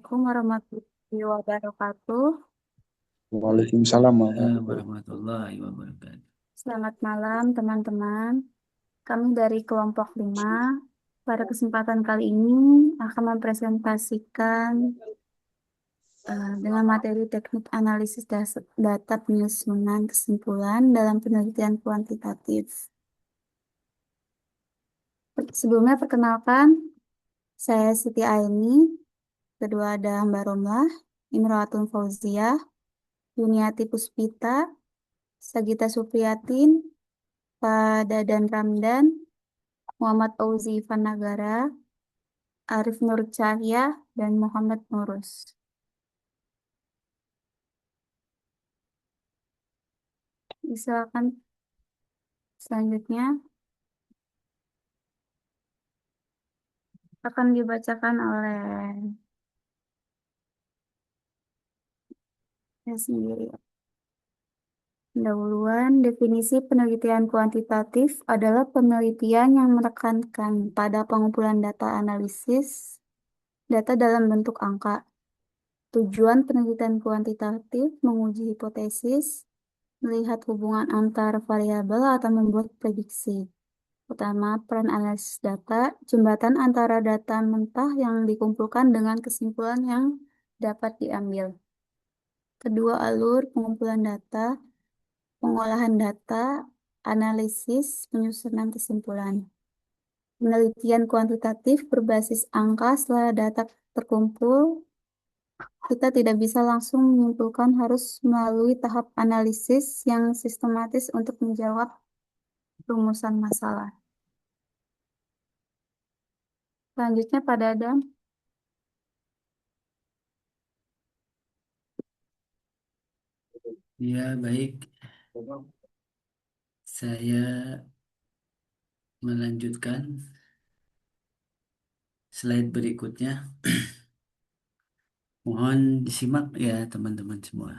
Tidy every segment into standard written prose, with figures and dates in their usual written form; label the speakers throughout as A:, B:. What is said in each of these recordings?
A: Assalamualaikum warahmatullahi wabarakatuh.
B: Waalaikumsalam warahmatullahi
A: Warahmatullahi wabarakatuh. Selamat malam, teman-teman. Kami dari kelompok 5. Pada kesempatan kali ini akan mempresentasikan dengan materi teknik analisis data penyusunan kesimpulan dalam penelitian kuantitatif. Sebelumnya perkenalkan, saya Siti Aini, kedua ada Mbak Romlah, Imro'atun Fauziah, Yuniati Puspita, Sagita Supriyatin, Pak Dadan Ramdan, Muhammad Auzi Vanagara, Arif Nur Cahya, dan Muhammad Nurus. Silakan selanjutnya akan dibacakan oleh saya sendiri. Pendahuluan, definisi penelitian kuantitatif adalah penelitian yang menekankan pada pengumpulan data analisis, data dalam bentuk angka. Tujuan penelitian kuantitatif menguji hipotesis, melihat hubungan antar variabel atau membuat prediksi. Pertama, peran analisis data, jembatan antara data mentah yang dikumpulkan dengan kesimpulan yang dapat diambil. Kedua, alur pengumpulan data, pengolahan data, analisis, penyusunan kesimpulan. Penelitian kuantitatif berbasis angka setelah data terkumpul, kita tidak bisa langsung menyimpulkan, harus melalui tahap analisis yang sistematis untuk menjawab rumusan masalah. Selanjutnya pada Adam.
B: Ya, baik. Saya melanjutkan slide berikutnya. Mohon disimak ya teman-teman semua.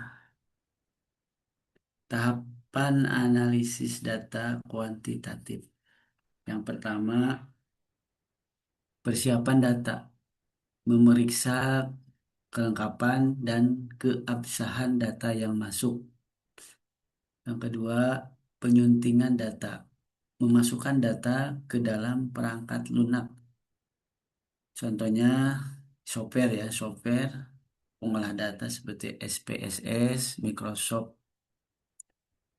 B: Tahapan analisis data kuantitatif. Yang pertama, persiapan data. Memeriksa kelengkapan dan keabsahan data yang masuk. Yang kedua, penyuntingan data. Memasukkan data ke dalam perangkat lunak. Contohnya software ya, software pengolah data seperti SPSS, Microsoft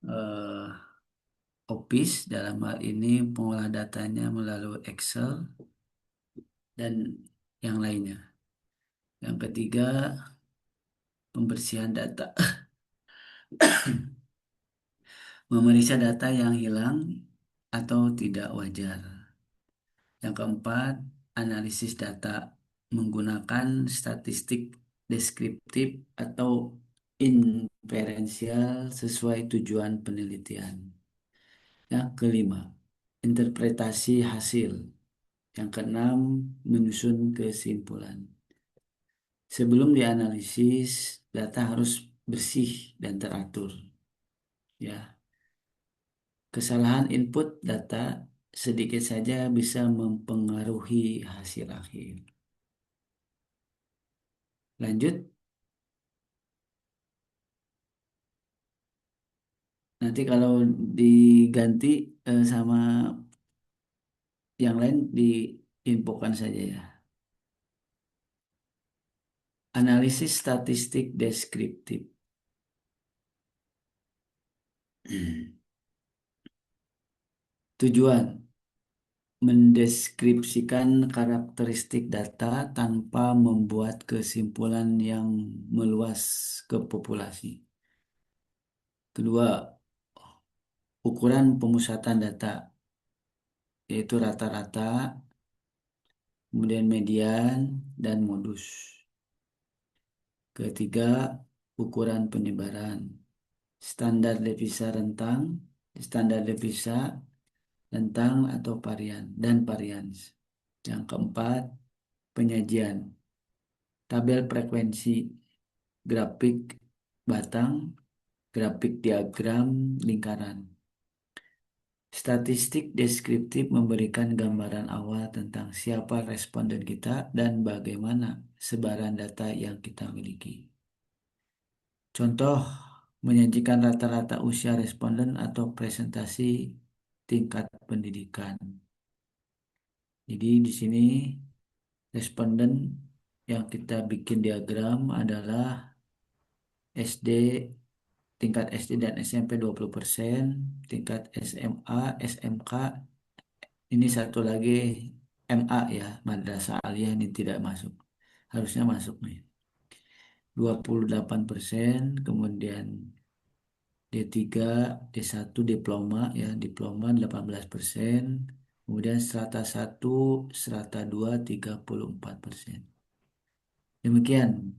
B: eh, Office dalam hal ini pengolah datanya melalui Excel dan yang lainnya. Yang ketiga, pembersihan data. Memeriksa data yang hilang atau tidak wajar. Yang keempat, analisis data menggunakan statistik deskriptif atau inferensial sesuai tujuan penelitian. Yang kelima, interpretasi hasil. Yang keenam, menyusun kesimpulan. Sebelum dianalisis, data harus bersih dan teratur. Ya, kesalahan input data sedikit saja bisa mempengaruhi hasil akhir. Lanjut, nanti kalau diganti sama yang lain diinfokan saja ya. Analisis statistik deskriptif. Tujuan mendeskripsikan karakteristik data tanpa membuat kesimpulan yang meluas ke populasi. Kedua, ukuran pemusatan data, yaitu rata-rata, kemudian median, dan modus. Ketiga, ukuran penyebaran, standar devisa rentang, standar devisa rentang atau varian, dan varians. Yang keempat, penyajian, tabel frekuensi, grafik batang, grafik diagram lingkaran. Statistik deskriptif memberikan gambaran awal tentang siapa responden kita dan bagaimana sebaran data yang kita miliki. Contoh, menyajikan rata-rata usia responden atau presentasi tingkat pendidikan. Jadi di sini responden yang kita bikin diagram adalah SD, tingkat SD dan SMP 20%, tingkat SMA, SMK, ini satu lagi MA ya, Madrasah Aliyah ini tidak masuk. Harusnya masuk nih. 28%, kemudian D3, D1 diploma ya, diploma 18%, kemudian strata 1, strata 2 34%. Demikian.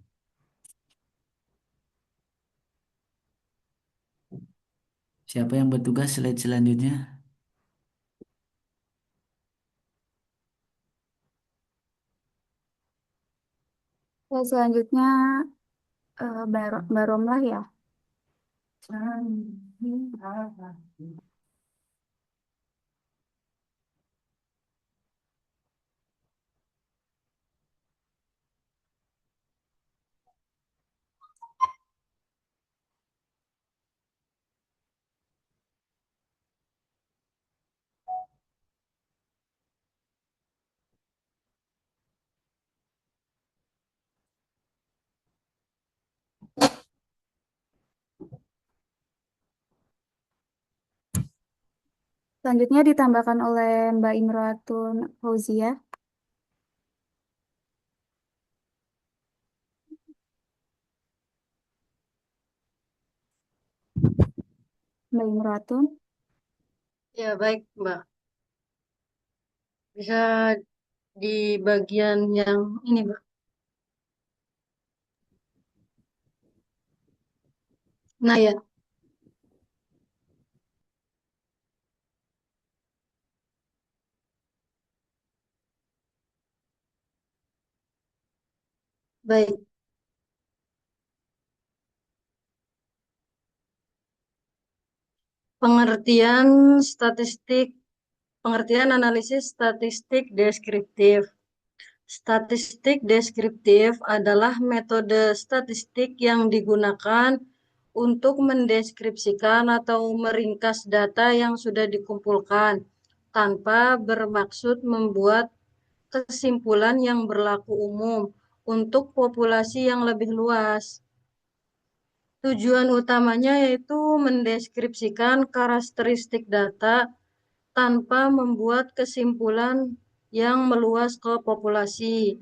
B: Siapa yang bertugas slide selanjutnya?
A: Ya, selanjutnya Baromlah ya. Selanjutnya ditambahkan oleh Mbak Imroatun Fauzia. Mbak Imroatun.
C: Ya, baik, Mbak. Bisa di bagian yang ini, Mbak. Nah, ya, baik. Pengertian statistik, pengertian analisis statistik deskriptif. Statistik deskriptif adalah metode statistik yang digunakan untuk mendeskripsikan atau meringkas data yang sudah dikumpulkan tanpa bermaksud membuat kesimpulan yang berlaku umum untuk populasi yang lebih luas. Tujuan utamanya yaitu mendeskripsikan karakteristik data tanpa membuat kesimpulan yang meluas ke populasi.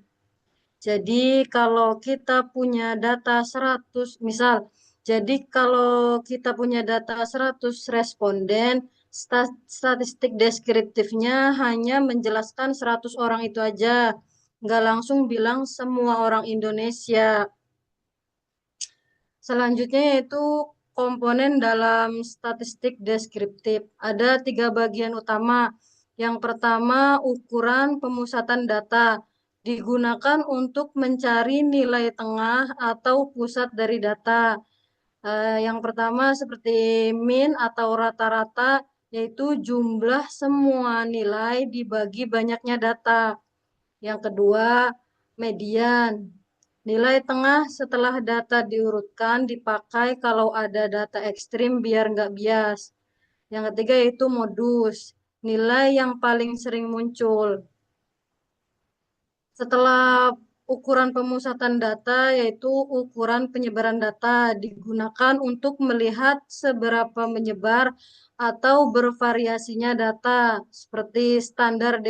C: Jadi kalau kita punya data 100, misal, jadi kalau kita punya data 100 responden, statistik deskriptifnya hanya menjelaskan 100 orang itu aja, nggak langsung bilang semua orang Indonesia. Selanjutnya yaitu komponen dalam statistik deskriptif. Ada 3 bagian utama. Yang pertama, ukuran pemusatan data digunakan untuk mencari nilai tengah atau pusat dari data. Yang pertama seperti mean atau rata-rata, yaitu jumlah semua nilai dibagi banyaknya data. Yang kedua, median. Nilai tengah setelah data diurutkan dipakai kalau ada data ekstrim biar nggak bias. Yang ketiga yaitu modus. Nilai yang paling sering muncul. Setelah ukuran pemusatan data, yaitu ukuran penyebaran data, digunakan untuk melihat seberapa menyebar atau bervariasinya data, seperti standar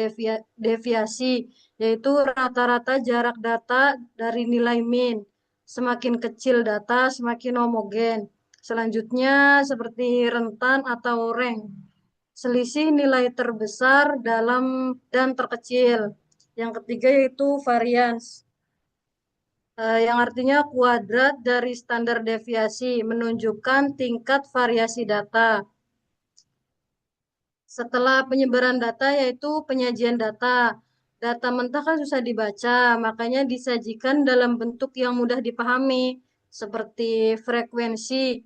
C: deviasi, yaitu rata-rata jarak data dari nilai min. Semakin kecil data, semakin homogen. Selanjutnya, seperti rentan atau rank. Selisih nilai terbesar dalam dan terkecil. Yang ketiga yaitu varians, yang artinya kuadrat dari standar deviasi, menunjukkan tingkat variasi data. Setelah penyebaran data yaitu penyajian data. Data mentah kan susah dibaca, makanya disajikan dalam bentuk yang mudah dipahami, seperti frekuensi.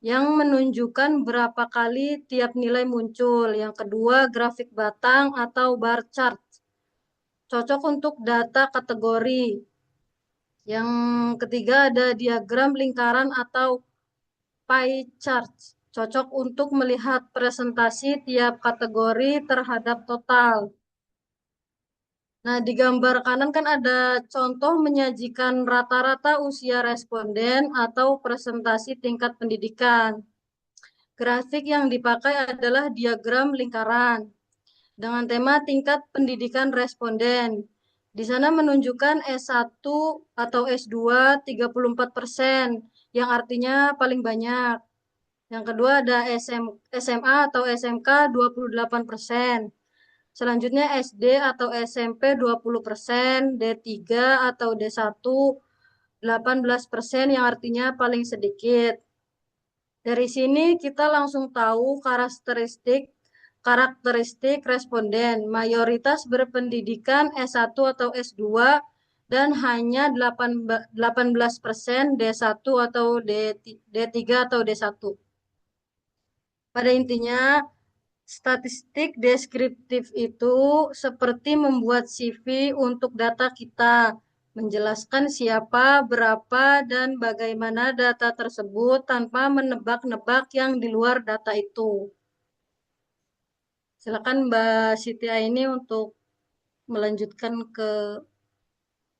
C: yang menunjukkan berapa kali tiap nilai muncul. Yang kedua, grafik batang atau bar chart. Cocok untuk data kategori. Yang ketiga ada diagram lingkaran atau pie chart. Cocok untuk melihat presentasi tiap kategori terhadap total. Nah, di gambar kanan kan ada contoh menyajikan rata-rata usia responden atau presentasi tingkat pendidikan. Grafik yang dipakai adalah diagram lingkaran dengan tema tingkat pendidikan responden. Di sana menunjukkan S1 atau S2 34%, yang artinya paling banyak. Yang kedua ada SMA atau SMK 28%. Selanjutnya SD atau SMP 20%, D3 atau D1 18%, yang artinya paling sedikit. Dari sini kita langsung tahu karakteristik responden. Mayoritas berpendidikan S1 atau S2 dan hanya 18% D1 atau D3 atau D1. Pada intinya, statistik deskriptif itu seperti membuat CV untuk data kita, menjelaskan siapa, berapa, dan bagaimana data tersebut tanpa menebak-nebak yang di luar data itu. Silakan Mbak Siti ini untuk melanjutkan ke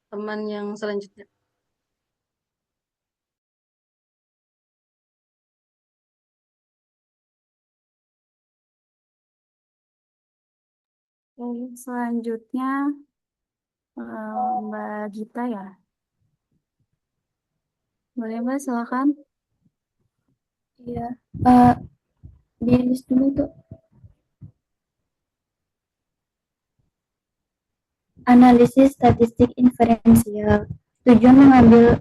C: teman yang selanjutnya.
A: Oke, selanjutnya Mbak Gita ya. Boleh Mbak, silakan.
D: Iya, di list dulu tuh. Analisis statistik inferensial. Tujuan mengambil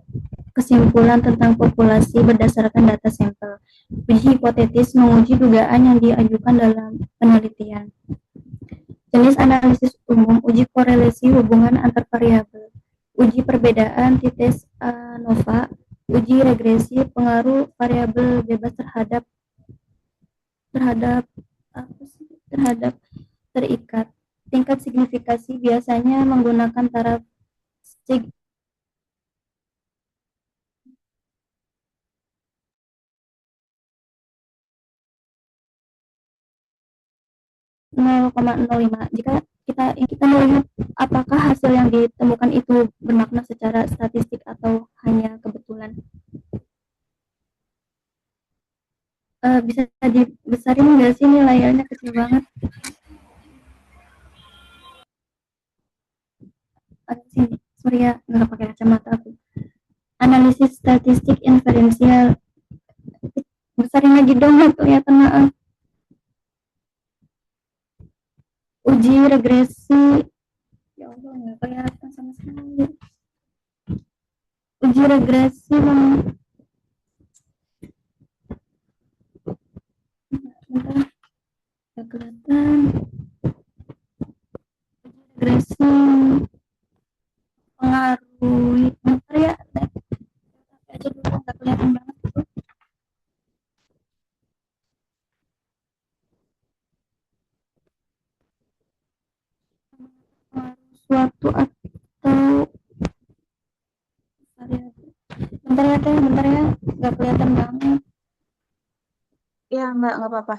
D: kesimpulan tentang populasi berdasarkan data sampel. Uji hipotetis menguji dugaan yang diajukan dalam penelitian. Jenis analisis umum, uji korelasi hubungan antar variabel, uji perbedaan titis ANOVA, uji regresi pengaruh variabel bebas terhadap terikat. Tingkat signifikasi biasanya menggunakan taraf sig 0,05. Jika kita melihat apakah hasil yang ditemukan itu bermakna secara statistik atau hanya kebetulan. Bisa dibesarin nggak sih, ini layarnya kecil banget. Sini, sorry ya, nggak pakai kacamata aku. Analisis statistik inferensial. Besarin lagi dong, kelihatan maaf. Uji regresi, ya Allah nggak kelihatan sama sekali. Uji regresi bentar, nggak kelihatan. Uji regresi pengaruh, bentar ya, aja dulu, nggak kelihatan banget itu. Suatu atau bentar ya teh, bentar ya, nggak kelihatan banget.
A: Iya Mbak, nggak apa-apa.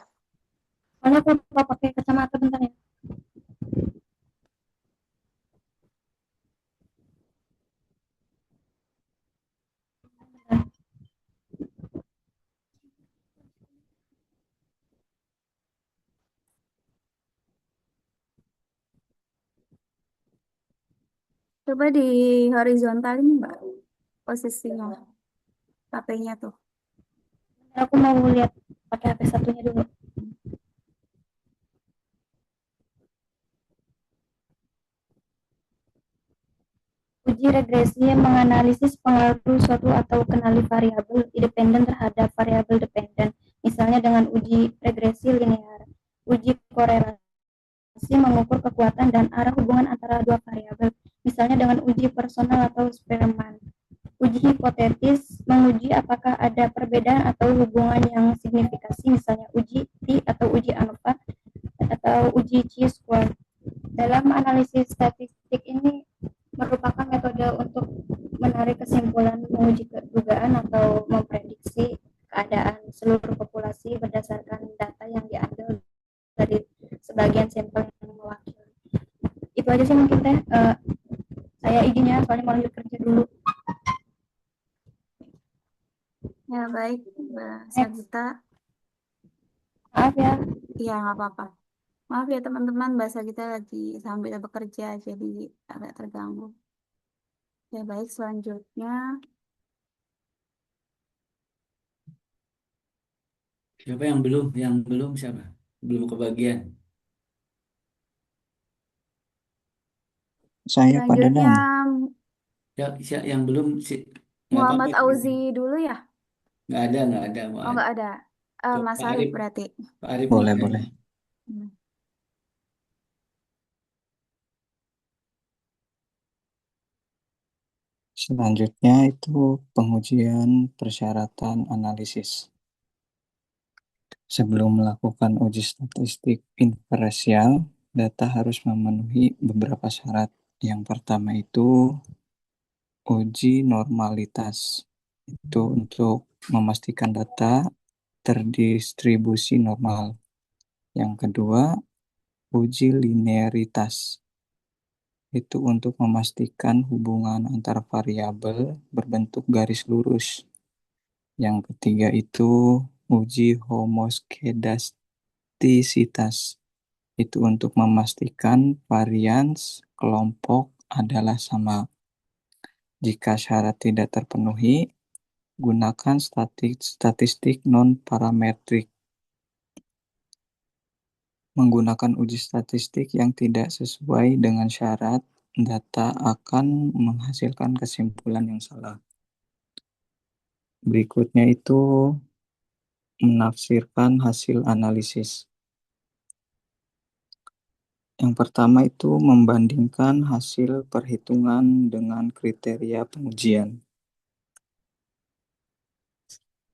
D: Soalnya aku lupa pakai kacamata, bentar ya.
A: Coba di horizontal ini Mbak, posisinya HP-nya tuh.
D: Aku mau lihat pakai HP satunya dulu. Uji regresi menganalisis pengaruh suatu atau kenali variabel independen terhadap variabel dependen, misalnya dengan uji regresi linear. Uji korelasi mengukur kekuatan dan arah hubungan antara dua variabel, misalnya dengan uji personal atau Spearman. Uji Uji hipotetis menguji apakah ada perbedaan atau hubungan yang signifikasi, misalnya uji T atau uji ANOVA atau uji chi-square. Dalam analisis statistik ini merupakan metode untuk menarik kesimpulan, menguji dugaan, atau memprediksi keadaan seluruh populasi berdasarkan data yang diambil dari sebagian sampel yang mewakili. Itu aja sih mungkin teh. Saya izin ya, soalnya mau lanjut kerja dulu.
A: Ya, baik, Mbak Sagita.
D: Maaf ya.
A: Iya, nggak apa-apa. Maaf ya teman-teman, Mbak Sagita lagi sambil bekerja, jadi agak terganggu. Ya, baik, selanjutnya.
B: Siapa yang belum? Yang belum siapa? Belum kebagian.
E: Saya Pak
A: Selanjutnya,
E: Dadang.
B: Yang belum nggak apa-apa.
A: Muhammad Auzi dulu ya?
B: Nggak ada.
A: Oh, nggak ada. Mas
B: Pak
A: Arif
B: Arif,
A: berarti.
B: Pak Arif
E: Boleh,
B: buka ya.
E: boleh.
A: Hmm.
E: Selanjutnya itu pengujian persyaratan analisis. Sebelum melakukan uji statistik inferensial, data harus memenuhi beberapa syarat. Yang pertama itu uji normalitas. Itu untuk memastikan data terdistribusi normal. Yang kedua, uji linearitas. Itu untuk memastikan hubungan antar variabel berbentuk garis lurus. Yang ketiga itu uji homoskedastisitas. Itu untuk memastikan varians kelompok adalah sama. Jika syarat tidak terpenuhi, gunakan statistik non-parametrik. Menggunakan uji statistik yang tidak sesuai dengan syarat, data akan menghasilkan kesimpulan yang salah. Berikutnya itu menafsirkan hasil analisis. Yang pertama itu membandingkan hasil perhitungan dengan kriteria pengujian.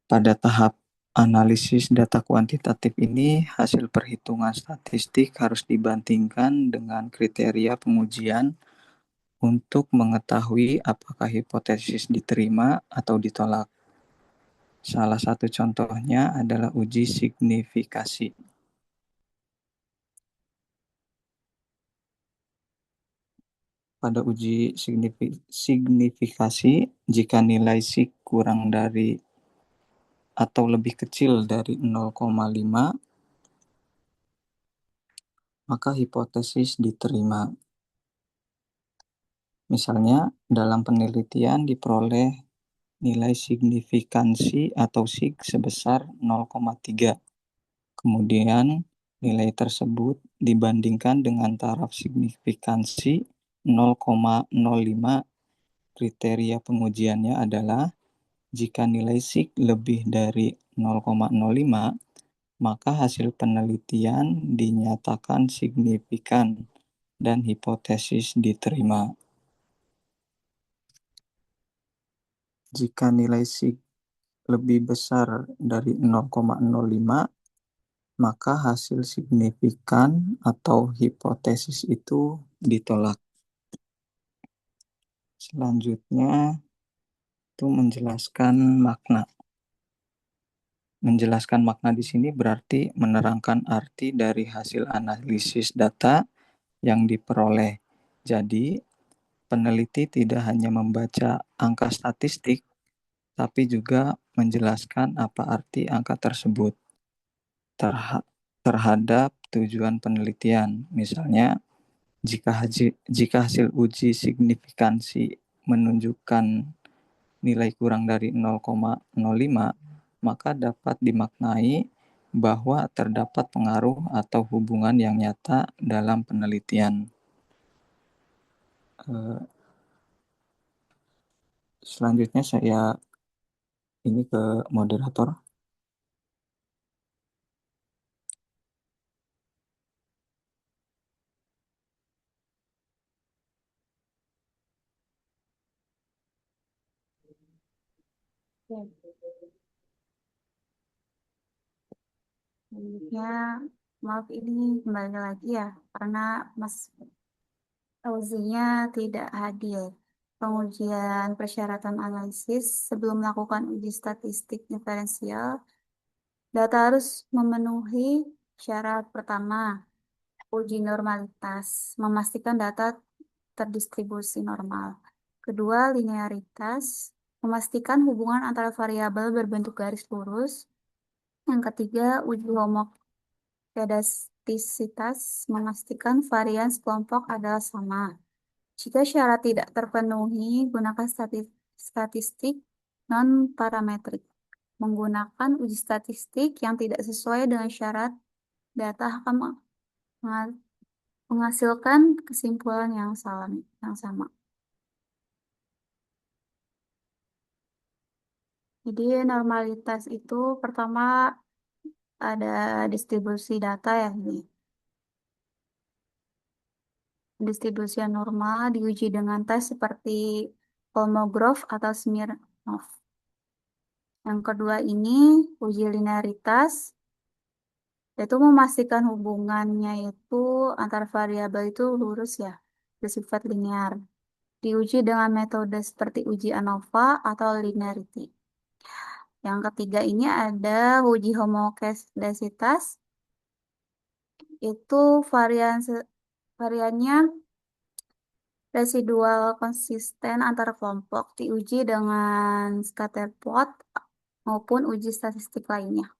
E: Pada tahap analisis data kuantitatif ini, hasil perhitungan statistik harus dibandingkan dengan kriteria pengujian untuk mengetahui apakah hipotesis diterima atau ditolak. Salah satu contohnya adalah uji signifikasi. Pada uji signifikasi, jika nilai sig kurang dari atau lebih kecil dari 0,5, maka hipotesis diterima. Misalnya, dalam penelitian diperoleh nilai signifikansi atau sig sebesar 0,3. Kemudian, nilai tersebut dibandingkan dengan taraf signifikansi 0,05. Kriteria pengujiannya adalah jika nilai sig lebih dari 0,05, maka hasil penelitian dinyatakan signifikan dan hipotesis diterima. Jika nilai sig lebih besar dari 0,05, maka hasil signifikan atau hipotesis itu ditolak. Selanjutnya itu menjelaskan makna. Menjelaskan makna di sini berarti menerangkan arti dari hasil analisis data yang diperoleh. Jadi, peneliti tidak hanya membaca angka statistik, tapi juga menjelaskan apa arti angka tersebut terhadap tujuan penelitian. Misalnya, jika hasil uji signifikansi menunjukkan nilai kurang dari 0,05, maka dapat dimaknai bahwa terdapat pengaruh atau hubungan yang nyata dalam penelitian. Selanjutnya saya ini ke moderator.
A: Oke. Selanjutnya, maaf ini kembali lagi ya, karena Mas Auzinya tidak hadir. Pengujian persyaratan analisis sebelum melakukan uji statistik diferensial, data harus memenuhi syarat pertama, uji normalitas, memastikan data terdistribusi normal. Kedua, linearitas, memastikan hubungan antara variabel berbentuk garis lurus. Yang ketiga, uji homogedastisitas, memastikan varian sekelompok adalah sama. Jika syarat tidak terpenuhi, gunakan statistik non-parametrik. Menggunakan uji statistik yang tidak sesuai dengan syarat, data akan menghasilkan kesimpulan yang sama. Jadi normalitas itu pertama ada distribusi data ya ini. Distribusi yang normal diuji dengan tes seperti Kolmogorov atau Smirnov. Yang kedua ini uji linearitas, yaitu memastikan hubungannya itu antar variabel itu lurus ya, bersifat linear. Diuji dengan metode seperti uji ANOVA atau linearity. Yang ketiga ini ada uji homogesitas, itu variannya residual konsisten antar kelompok diuji dengan scatter plot maupun uji statistik lainnya.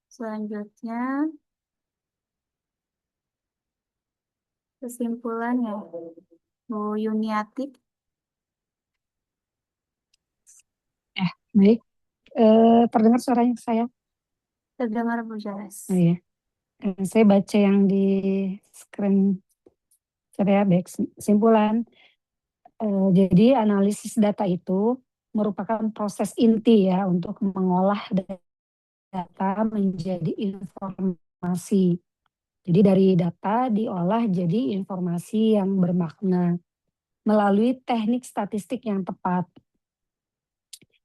A: Selanjutnya, kesimpulan ya, Bu Yuniati.
F: Baik. Terdengar suaranya saya?
A: Terdengar Bu jelas.
F: Oh iya. Saya baca yang di screen saya, baik. Kesimpulan. Jadi analisis data itu merupakan proses inti ya untuk mengolah data menjadi informasi. Jadi dari data diolah jadi informasi yang bermakna melalui teknik statistik yang tepat.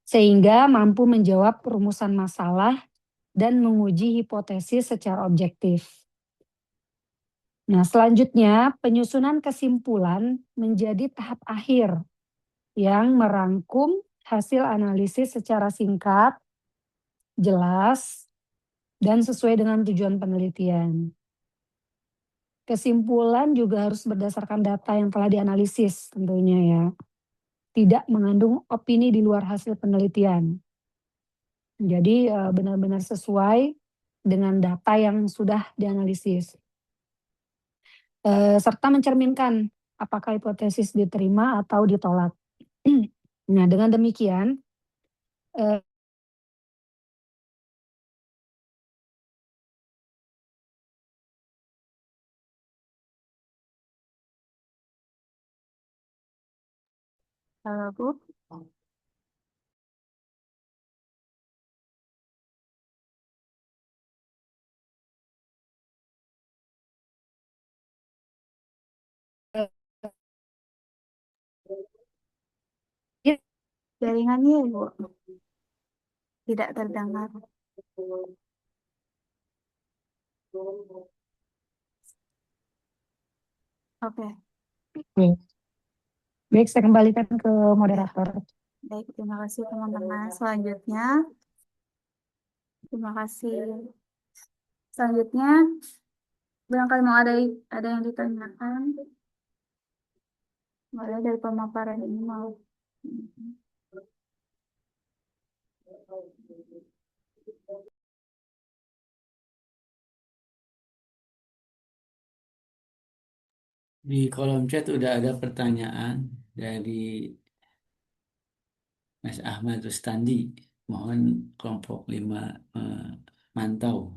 F: Sehingga mampu menjawab perumusan masalah dan menguji hipotesis secara objektif. Nah, selanjutnya penyusunan kesimpulan menjadi tahap akhir yang merangkum hasil analisis secara singkat, jelas, dan sesuai dengan tujuan penelitian. Kesimpulan juga harus berdasarkan data yang telah dianalisis tentunya ya. Tidak mengandung opini di luar hasil penelitian. Jadi benar-benar sesuai dengan data yang sudah dianalisis. Serta mencerminkan apakah hipotesis diterima atau ditolak. Nah, dengan demikian,
A: Halo Bu. Jaringannya ya Bu, tidak terdengar. Oke.
F: baik, saya kembalikan ke moderator.
A: Baik, terima kasih teman-teman. Selanjutnya, terima kasih. Selanjutnya, barangkali mau ada yang ditanyakan, mulai dari pemaparan ini mau.
B: Di kolom chat udah ada pertanyaan dari Mas Ahmad Rustandi. Mohon kelompok 5 mantau.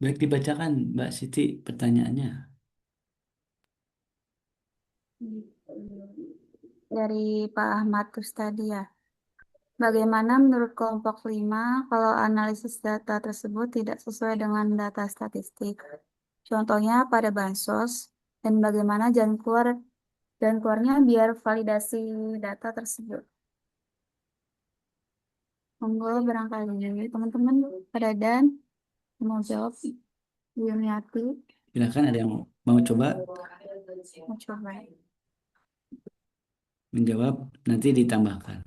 B: Baik, dibacakan Mbak Siti pertanyaannya.
A: Dari Pak Ahmad tadi ya. Bagaimana menurut kelompok 5 kalau analisis data tersebut tidak sesuai dengan data statistik? Contohnya pada bansos dan bagaimana jalan keluarnya biar validasi data tersebut. Monggo barangkali teman-teman pada dan mau jawab, Bu Yumiati
B: Silakan, ada yang mau coba
A: mau coba.
B: menjawab, nanti ditambahkan.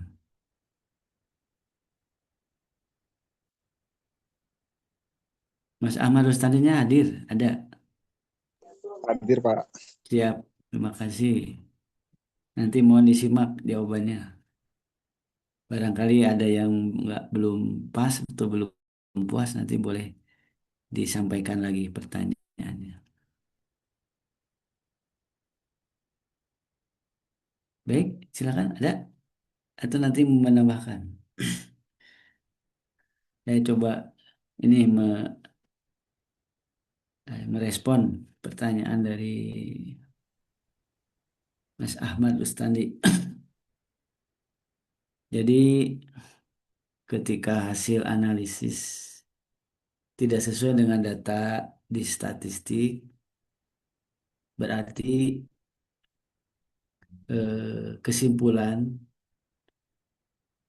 B: Mas Ahmad Rustadinya hadir, ada?
G: Hadir, Pak.
B: Siap, terima kasih. Nanti mohon disimak jawabannya. Barangkali ada yang belum pas atau belum puas, nanti boleh disampaikan lagi pertanyaannya. Baik, silakan, ada? Atau nanti menambahkan? Saya coba ini merespon pertanyaan dari Mas Ahmad Rustandi. Jadi ketika hasil analisis tidak sesuai dengan data di statistik, berarti kesimpulan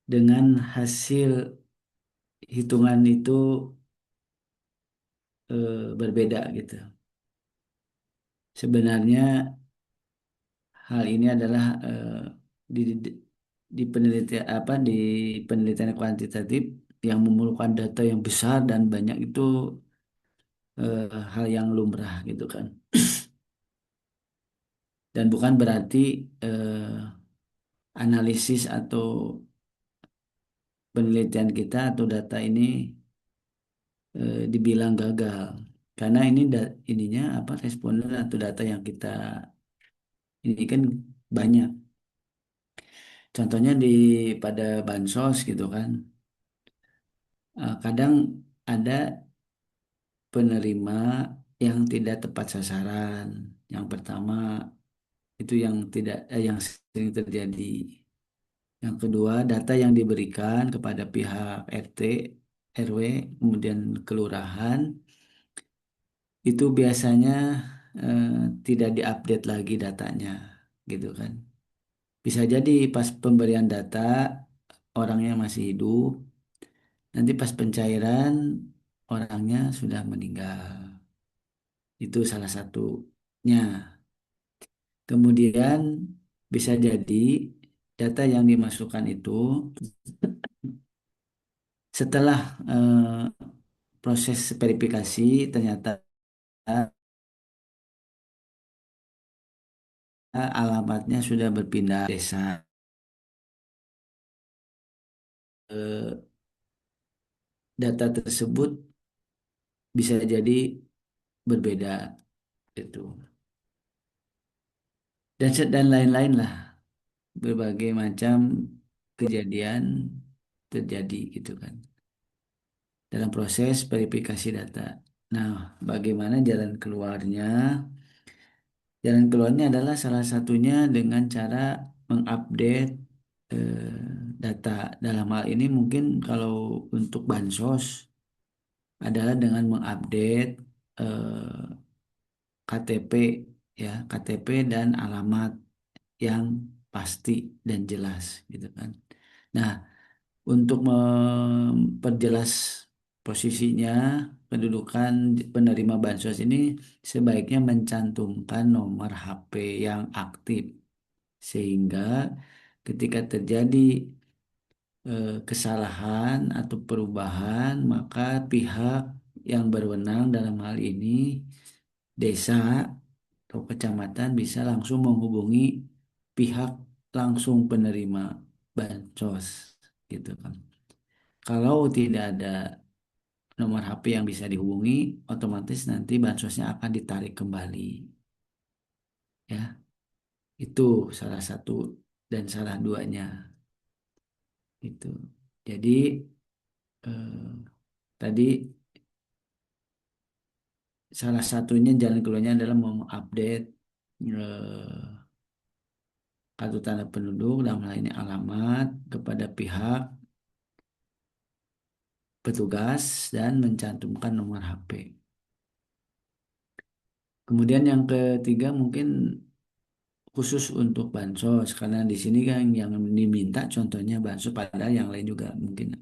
B: dengan hasil hitungan itu berbeda gitu. Sebenarnya hal ini adalah di penelitian di penelitian kuantitatif yang memerlukan data yang besar dan banyak itu hal yang lumrah gitu kan. Dan bukan berarti analisis atau penelitian kita atau data ini dibilang gagal. Karena ini ininya apa responden atau data yang kita ini kan banyak. Contohnya pada bansos gitu kan. Kadang ada penerima yang tidak tepat sasaran. Yang pertama itu yang sering terjadi. Yang kedua, data yang diberikan kepada pihak RT, RW, kemudian kelurahan itu biasanya eh, tidak diupdate lagi datanya, gitu kan. Bisa jadi pas pemberian data orangnya masih hidup, nanti pas pencairan orangnya sudah meninggal. Itu salah satunya. Kemudian bisa jadi data yang dimasukkan itu setelah proses verifikasi ternyata alamatnya sudah berpindah desa. Eh, Data tersebut bisa jadi berbeda itu. Dan lain-lain lah, berbagai macam kejadian terjadi gitu kan dalam proses verifikasi data. Nah, bagaimana jalan keluarnya? Jalan keluarnya adalah salah satunya dengan cara mengupdate data. Dalam hal ini mungkin kalau untuk bansos adalah dengan mengupdate KTP ya, KTP dan alamat yang pasti dan jelas gitu kan. Nah, untuk memperjelas posisinya pendudukan penerima bansos ini sebaiknya mencantumkan nomor HP yang aktif sehingga ketika terjadi kesalahan atau perubahan maka pihak yang berwenang dalam hal ini desa atau kecamatan bisa langsung menghubungi pihak langsung penerima bansos gitu kan. Kalau tidak ada nomor HP yang bisa dihubungi, otomatis nanti bansosnya akan ditarik kembali. Ya, itu salah satu dan salah duanya. Itu. Jadi eh, tadi salah satunya jalan keluarnya adalah mengupdate kartu tanda penduduk dalam hal ini alamat kepada pihak petugas dan mencantumkan nomor HP. Kemudian yang ketiga mungkin khusus untuk bansos karena di sini kan yang diminta contohnya bansos padahal yang lain juga mungkin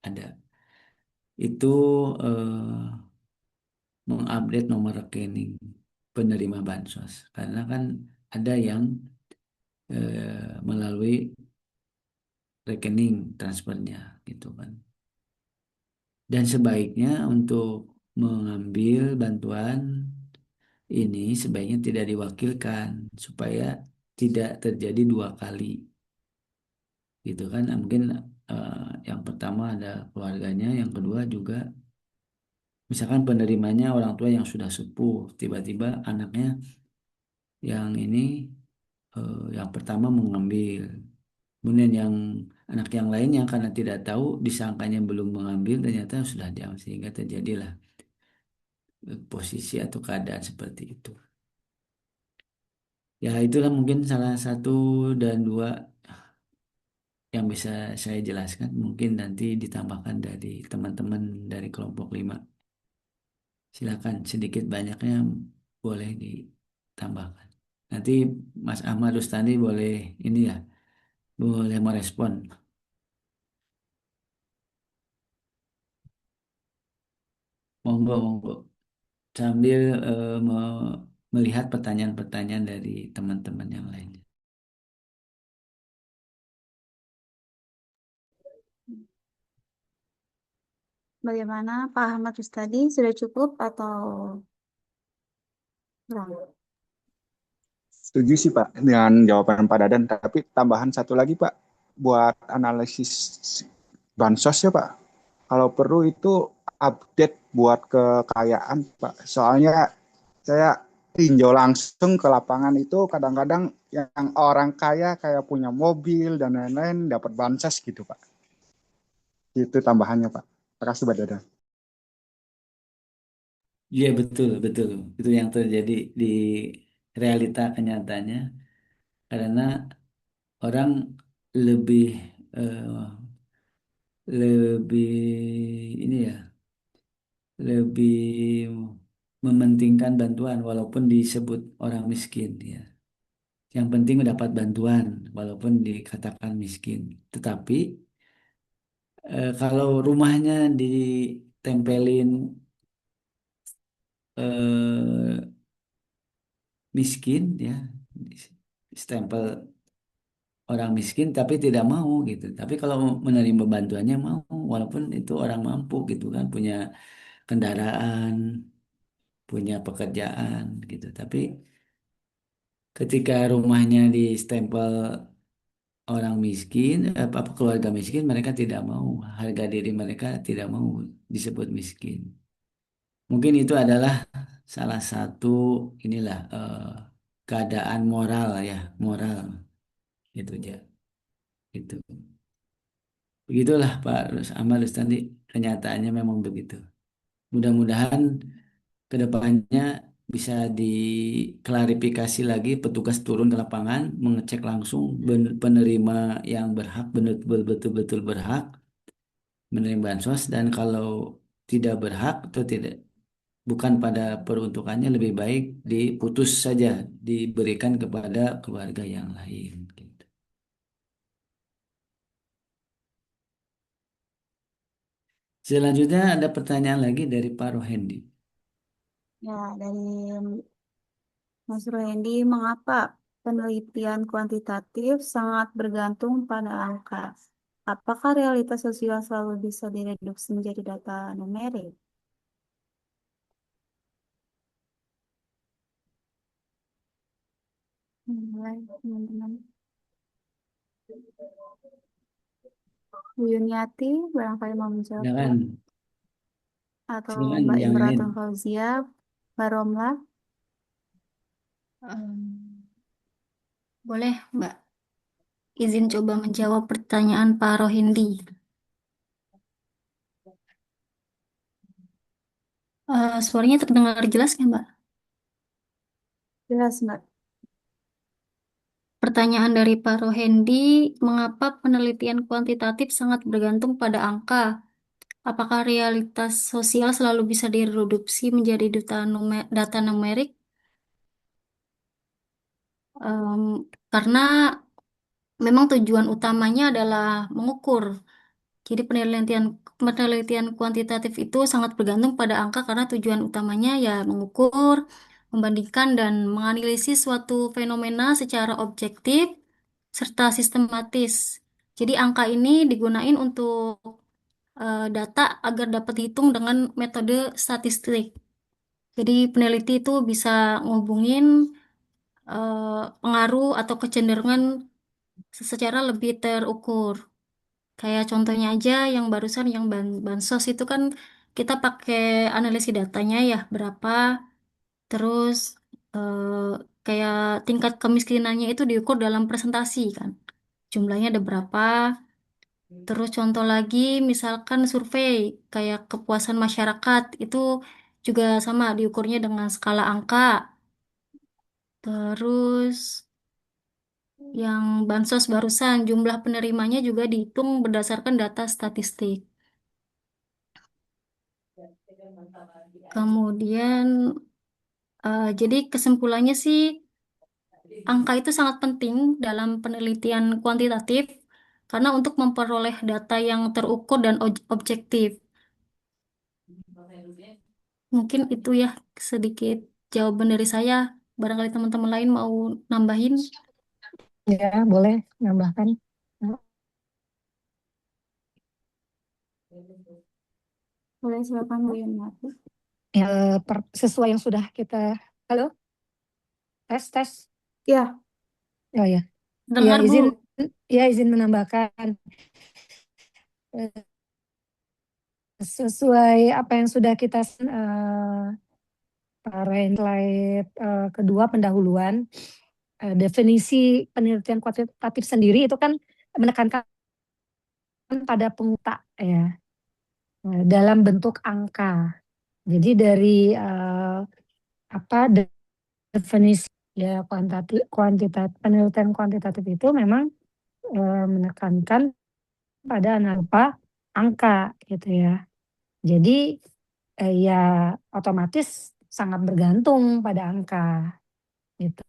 B: ada. Itu mengupdate nomor rekening penerima bansos karena kan ada yang melalui rekening transfernya gitu kan. Dan sebaiknya untuk mengambil bantuan ini sebaiknya tidak diwakilkan supaya tidak terjadi dua kali gitu kan. Nah, mungkin eh, yang pertama ada keluarganya, yang kedua juga misalkan penerimanya orang tua yang sudah sepuh, tiba-tiba anaknya yang ini yang pertama mengambil, kemudian yang anak yang lainnya karena tidak tahu disangkanya belum mengambil ternyata sudah diambil sehingga terjadilah posisi atau keadaan seperti itu. Ya itulah mungkin salah satu dan dua yang bisa saya jelaskan. Mungkin nanti ditambahkan dari teman-teman dari kelompok 5. Silakan sedikit banyaknya boleh ditambahkan. Nanti Mas Ahmad Rustandi boleh ini ya, boleh merespon. Monggo, monggo. Sambil melihat pertanyaan-pertanyaan dari teman-teman yang lainnya.
A: Bagaimana Pak Ahmad Rustadi? Sudah cukup atau kurang?
G: Setuju sih Pak dengan jawaban Pak Dadan, tapi tambahan satu lagi Pak, buat analisis bansos ya Pak. Kalau perlu itu update buat kekayaan Pak. Soalnya saya tinjau langsung ke lapangan itu kadang-kadang yang orang kaya kayak punya mobil dan lain-lain dapat bansos gitu Pak. Itu tambahannya Pak. Terima kasih Pak Dadan.
B: Iya betul, betul. Itu yang terjadi di realita kenyataannya. Karena orang lebih eh, lebih ini ya, lebih mementingkan bantuan walaupun disebut orang miskin ya. Yang penting mendapat bantuan walaupun dikatakan miskin. Tetapi kalau rumahnya ditempelin eh, miskin ya, stempel orang miskin tapi tidak mau gitu. Tapi kalau menerima bantuannya mau, walaupun itu orang mampu gitu kan, punya kendaraan, punya pekerjaan gitu. Tapi ketika rumahnya di stempel orang miskin, apa keluarga miskin, mereka tidak mau, harga diri mereka tidak mau disebut miskin. Mungkin itu adalah salah satu inilah keadaan moral ya, moral gitu aja. Gitu. Begitulah Pak Ahmad Rustandi, kenyataannya memang begitu. Mudah-mudahan ke depannya bisa diklarifikasi lagi, petugas turun ke lapangan, mengecek langsung penerima yang berhak, betul-betul berhak menerima bansos, dan kalau tidak berhak atau tidak bukan pada peruntukannya lebih baik diputus saja, diberikan kepada keluarga yang lain. Gitu. Selanjutnya ada pertanyaan lagi dari Pak Rohendi.
A: Ya, dari Mas Rohendi, mengapa penelitian kuantitatif sangat bergantung pada angka? Apakah realitas sosial selalu bisa direduksi menjadi data numerik? Mulai, teman-teman. Bu Yuniati, barangkali mau menjawabnya.
B: Silakan,
A: Atau
B: silakan
A: Mbak
B: yang lain.
A: Imratun Fauzia, Mbak Romla.
D: Boleh, Mbak. Izin coba menjawab pertanyaan Pak Rohindi.
A: Suaranya terdengar jelas nggak, Mbak?
C: Jelas, Mbak.
A: Pertanyaan dari Pak Rohendi, mengapa penelitian kuantitatif sangat bergantung pada angka? Apakah realitas sosial selalu bisa direduksi menjadi data numerik? Em, karena memang tujuan utamanya adalah mengukur. Jadi penelitian penelitian kuantitatif itu sangat bergantung pada angka karena tujuan utamanya ya mengukur, membandingkan dan menganalisis suatu fenomena secara objektif serta sistematis. Jadi angka ini digunain untuk data agar dapat dihitung dengan metode statistik. Jadi peneliti itu bisa ngubungin pengaruh atau kecenderungan secara lebih terukur. Kayak contohnya aja yang barusan yang bansos itu kan kita pakai analisis datanya ya berapa, terus eh, kayak tingkat kemiskinannya itu diukur dalam presentasi kan, jumlahnya ada berapa. Terus contoh lagi misalkan survei kayak kepuasan masyarakat itu juga sama diukurnya dengan skala angka. Terus yang bansos barusan jumlah penerimanya juga dihitung berdasarkan data statistik. Kemudian, jadi kesimpulannya sih, angka itu sangat penting dalam penelitian kuantitatif karena untuk memperoleh data yang terukur dan objektif. Mungkin itu ya sedikit jawaban dari saya. Barangkali teman-teman lain mau nambahin.
F: Ya, boleh nambahkan.
A: Boleh silakan Bu Yuniati.
F: Ya, sesuai yang sudah kita, halo, tes.
A: Ya,
F: Oh ya, ya
A: dengar Bu.
F: izin menambahkan. Eh, Sesuai apa yang sudah kita slide kedua pendahuluan, definisi penelitian kuantitatif sendiri itu kan menekankan pada pengutak ya, dalam bentuk angka. Jadi dari apa definisi ya penelitian kuantitatif itu memang menekankan pada apa angka gitu ya. Jadi ya otomatis sangat bergantung pada angka gitu.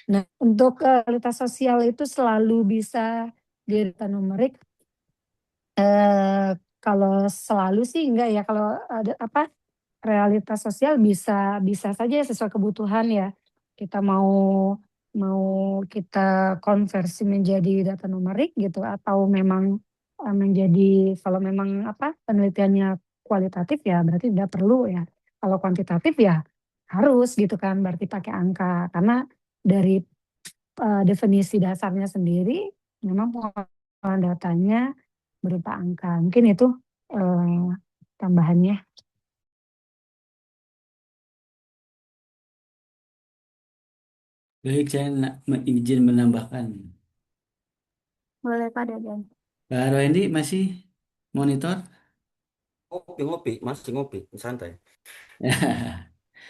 F: Nah, untuk kualitas sosial itu selalu bisa data numerik. Kalau selalu sih enggak ya. Kalau ada apa realitas sosial bisa bisa saja sesuai kebutuhan ya. Kita mau mau kita konversi menjadi data numerik gitu atau memang menjadi kalau memang apa penelitiannya kualitatif ya berarti tidak perlu ya. Kalau kuantitatif ya harus gitu kan berarti pakai angka karena dari definisi dasarnya sendiri memang pengolahan datanya berupa angka. Mungkin itu tambahannya.
B: Baik, saya izin menambahkan.
A: Boleh Pak Dadan.
B: Pak Roendi masih monitor?
H: Ngopi, masih ngopi, santai.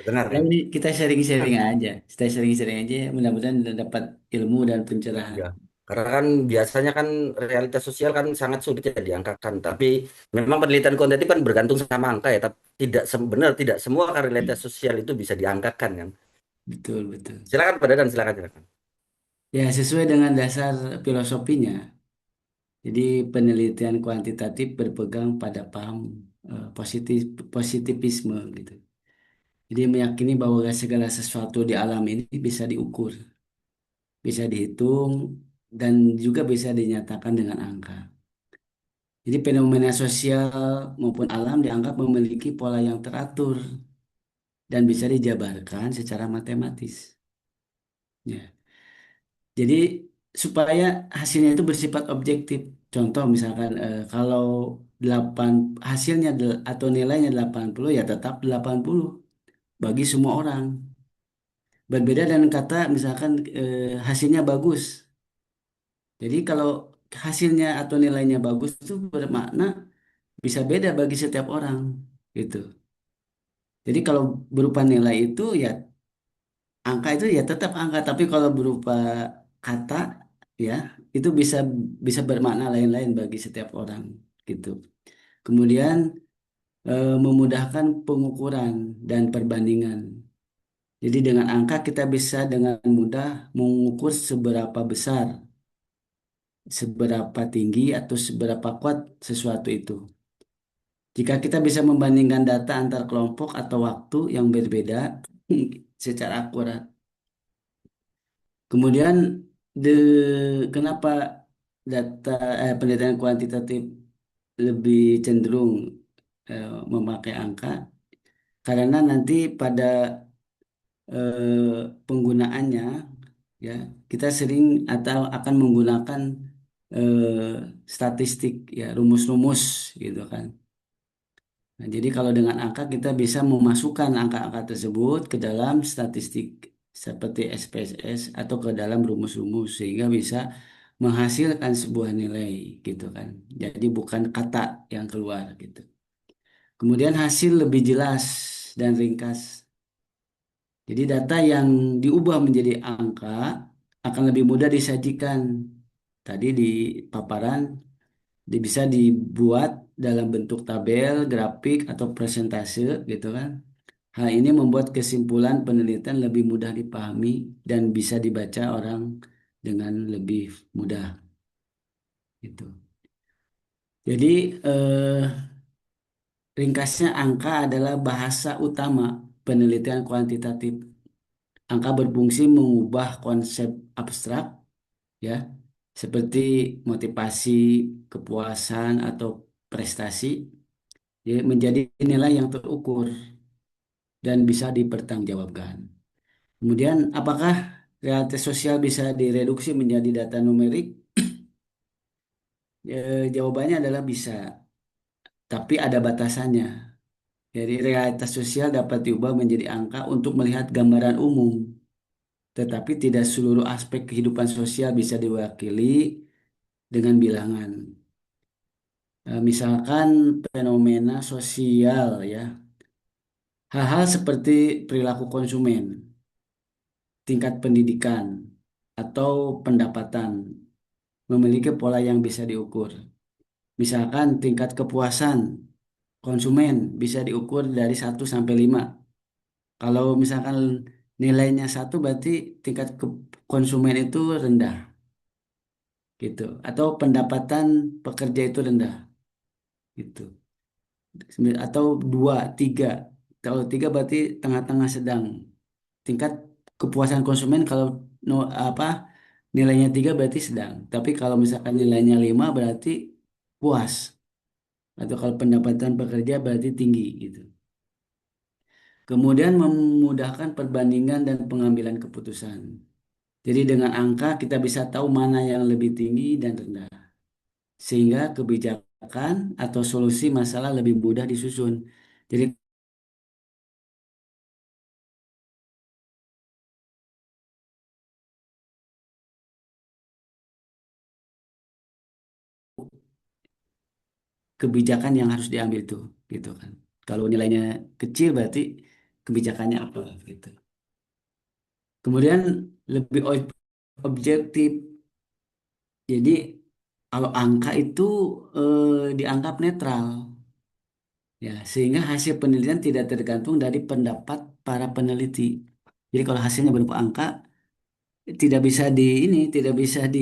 H: Dengar
B: Ya,
H: kan?
B: ini kita sharing-sharing aja. Kita sharing-sharing aja, mudah-mudahan dapat ilmu dan pencerahan.
H: Ya, karena kan biasanya kan realitas sosial kan sangat sulit ya diangkat. Tapi memang penelitian kuantitatif kan bergantung sama angka ya. Tapi benar tidak semua kan realitas sosial itu bisa diangkatkan kan.
B: Betul, betul.
H: Silakan Pak Dadan, silakan.
B: Ya, sesuai dengan dasar filosofinya. Jadi penelitian kuantitatif berpegang pada paham positivisme gitu. Jadi meyakini bahwa segala sesuatu di alam ini bisa diukur, bisa dihitung, dan juga bisa dinyatakan dengan angka. Jadi fenomena sosial maupun alam dianggap memiliki pola yang teratur dan bisa dijabarkan secara matematis. Ya. Jadi supaya hasilnya itu bersifat objektif. Contoh misalkan kalau 8 hasilnya atau nilainya 80 ya tetap 80 bagi semua orang. Berbeda dengan kata misalkan hasilnya bagus. Jadi kalau hasilnya atau nilainya bagus itu bermakna bisa beda bagi setiap orang gitu. Jadi kalau berupa nilai itu ya angka itu ya tetap angka, tapi kalau berupa kata ya itu bisa bisa bermakna lain-lain bagi setiap orang gitu. Kemudian memudahkan pengukuran dan perbandingan. Jadi dengan angka kita bisa dengan mudah mengukur seberapa besar, seberapa tinggi atau seberapa kuat sesuatu itu. Jika kita bisa membandingkan data antar kelompok atau waktu yang berbeda secara akurat. Kemudian de, kenapa data penelitian kuantitatif lebih cenderung memakai angka? Karena nanti pada penggunaannya ya kita sering atau akan menggunakan statistik ya rumus-rumus gitu kan. Nah, jadi kalau dengan angka kita bisa memasukkan angka-angka tersebut ke dalam statistik seperti SPSS atau ke dalam rumus-rumus sehingga bisa menghasilkan sebuah nilai gitu kan. Jadi bukan kata yang keluar gitu. Kemudian hasil lebih jelas dan ringkas. Jadi data yang diubah menjadi angka akan lebih mudah disajikan. Tadi di paparan bisa dibuat dalam bentuk tabel, grafik, atau presentase gitu kan. Hal ini membuat kesimpulan penelitian lebih mudah dipahami dan bisa dibaca orang dengan lebih mudah gitu. Jadi ringkasnya angka adalah bahasa utama penelitian kuantitatif. Angka berfungsi mengubah konsep abstrak ya, seperti motivasi, kepuasan atau prestasi ya, menjadi nilai yang terukur dan bisa dipertanggungjawabkan. Kemudian, apakah realitas sosial bisa direduksi menjadi data numerik? Jawabannya adalah bisa, tapi ada batasannya. Jadi realitas sosial dapat diubah menjadi angka untuk melihat gambaran umum, tetapi tidak seluruh aspek kehidupan sosial bisa diwakili dengan bilangan. Misalkan fenomena sosial ya, hal-hal seperti perilaku konsumen, tingkat pendidikan, atau pendapatan memiliki pola yang bisa diukur. Misalkan tingkat kepuasan konsumen bisa diukur dari 1 sampai 5. Kalau misalkan nilainya 1 berarti tingkat konsumen itu rendah gitu. Atau pendapatan pekerja itu rendah gitu. Atau 2, 3. Kalau 3 berarti tengah-tengah sedang. Tingkat kepuasan konsumen kalau no, apa nilainya 3 berarti sedang. Tapi kalau misalkan nilainya 5 berarti puas. Atau kalau pendapatan pekerja berarti tinggi gitu. Kemudian memudahkan perbandingan dan pengambilan keputusan. Jadi dengan angka kita bisa tahu mana yang lebih tinggi dan rendah. Sehingga kebijakan atau solusi masalah lebih mudah disusun. Jadi kebijakan yang harus diambil tuh gitu kan. Kalau nilainya kecil berarti kebijakannya apa gitu. Kemudian lebih objektif. Jadi kalau angka itu dianggap netral ya, sehingga hasil penelitian tidak tergantung dari pendapat para peneliti. Jadi kalau hasilnya berupa angka tidak bisa di ini, tidak bisa di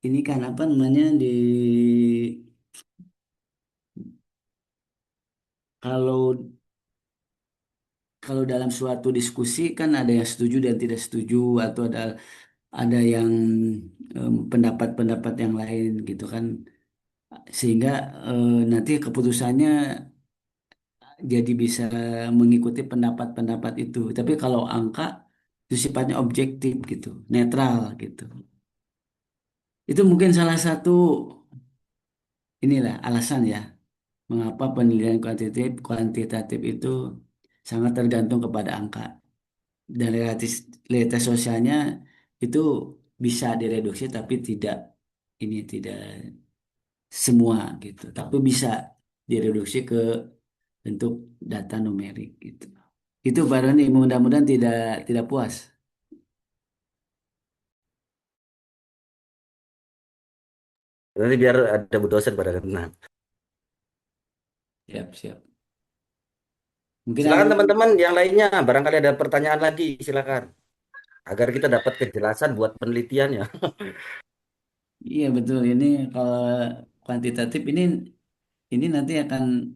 B: ini kan apa namanya di kalau kalau dalam suatu diskusi kan ada yang setuju dan tidak setuju atau ada yang pendapat-pendapat yang lain gitu kan sehingga nanti keputusannya jadi bisa mengikuti pendapat-pendapat itu. Tapi kalau angka itu sifatnya objektif gitu, netral gitu. Itu mungkin salah satu inilah alasan ya mengapa penilaian kuantitatif itu sangat tergantung kepada angka dan realitas sosialnya itu bisa direduksi tapi tidak ini tidak semua gitu. Tapi bisa direduksi ke bentuk data numerik gitu. Itu Pak Roni, mudah-mudahan tidak puas.
H: Nanti biar ada Bu dosen pada kenal.
B: Siap, siap. Mungkin ada
H: Silakan teman-teman yang lainnya, barangkali ada pertanyaan lagi, silakan. Agar kita dapat kejelasan buat penelitiannya.
B: iya betul ini kalau kuantitatif ini nanti akan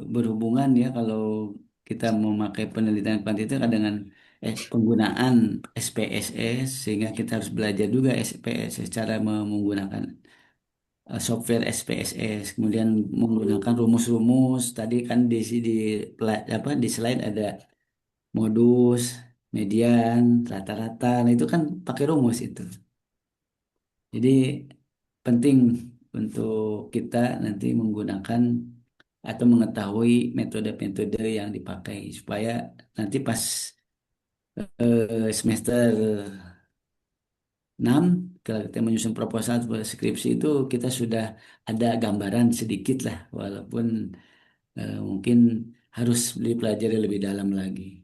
B: berhubungan ya kalau kita memakai penelitian kuantitatif dengan penggunaan SPSS sehingga kita harus belajar juga SPSS cara menggunakan software SPSS kemudian menggunakan rumus-rumus tadi kan di apa di slide ada modus, median, rata-rata. Nah, itu kan pakai rumus itu. Jadi penting untuk kita nanti menggunakan atau mengetahui metode-metode yang dipakai supaya nanti pas semester 6 kalau kita menyusun proposal atau skripsi itu kita sudah ada gambaran sedikit lah walaupun mungkin harus dipelajari lebih dalam lagi.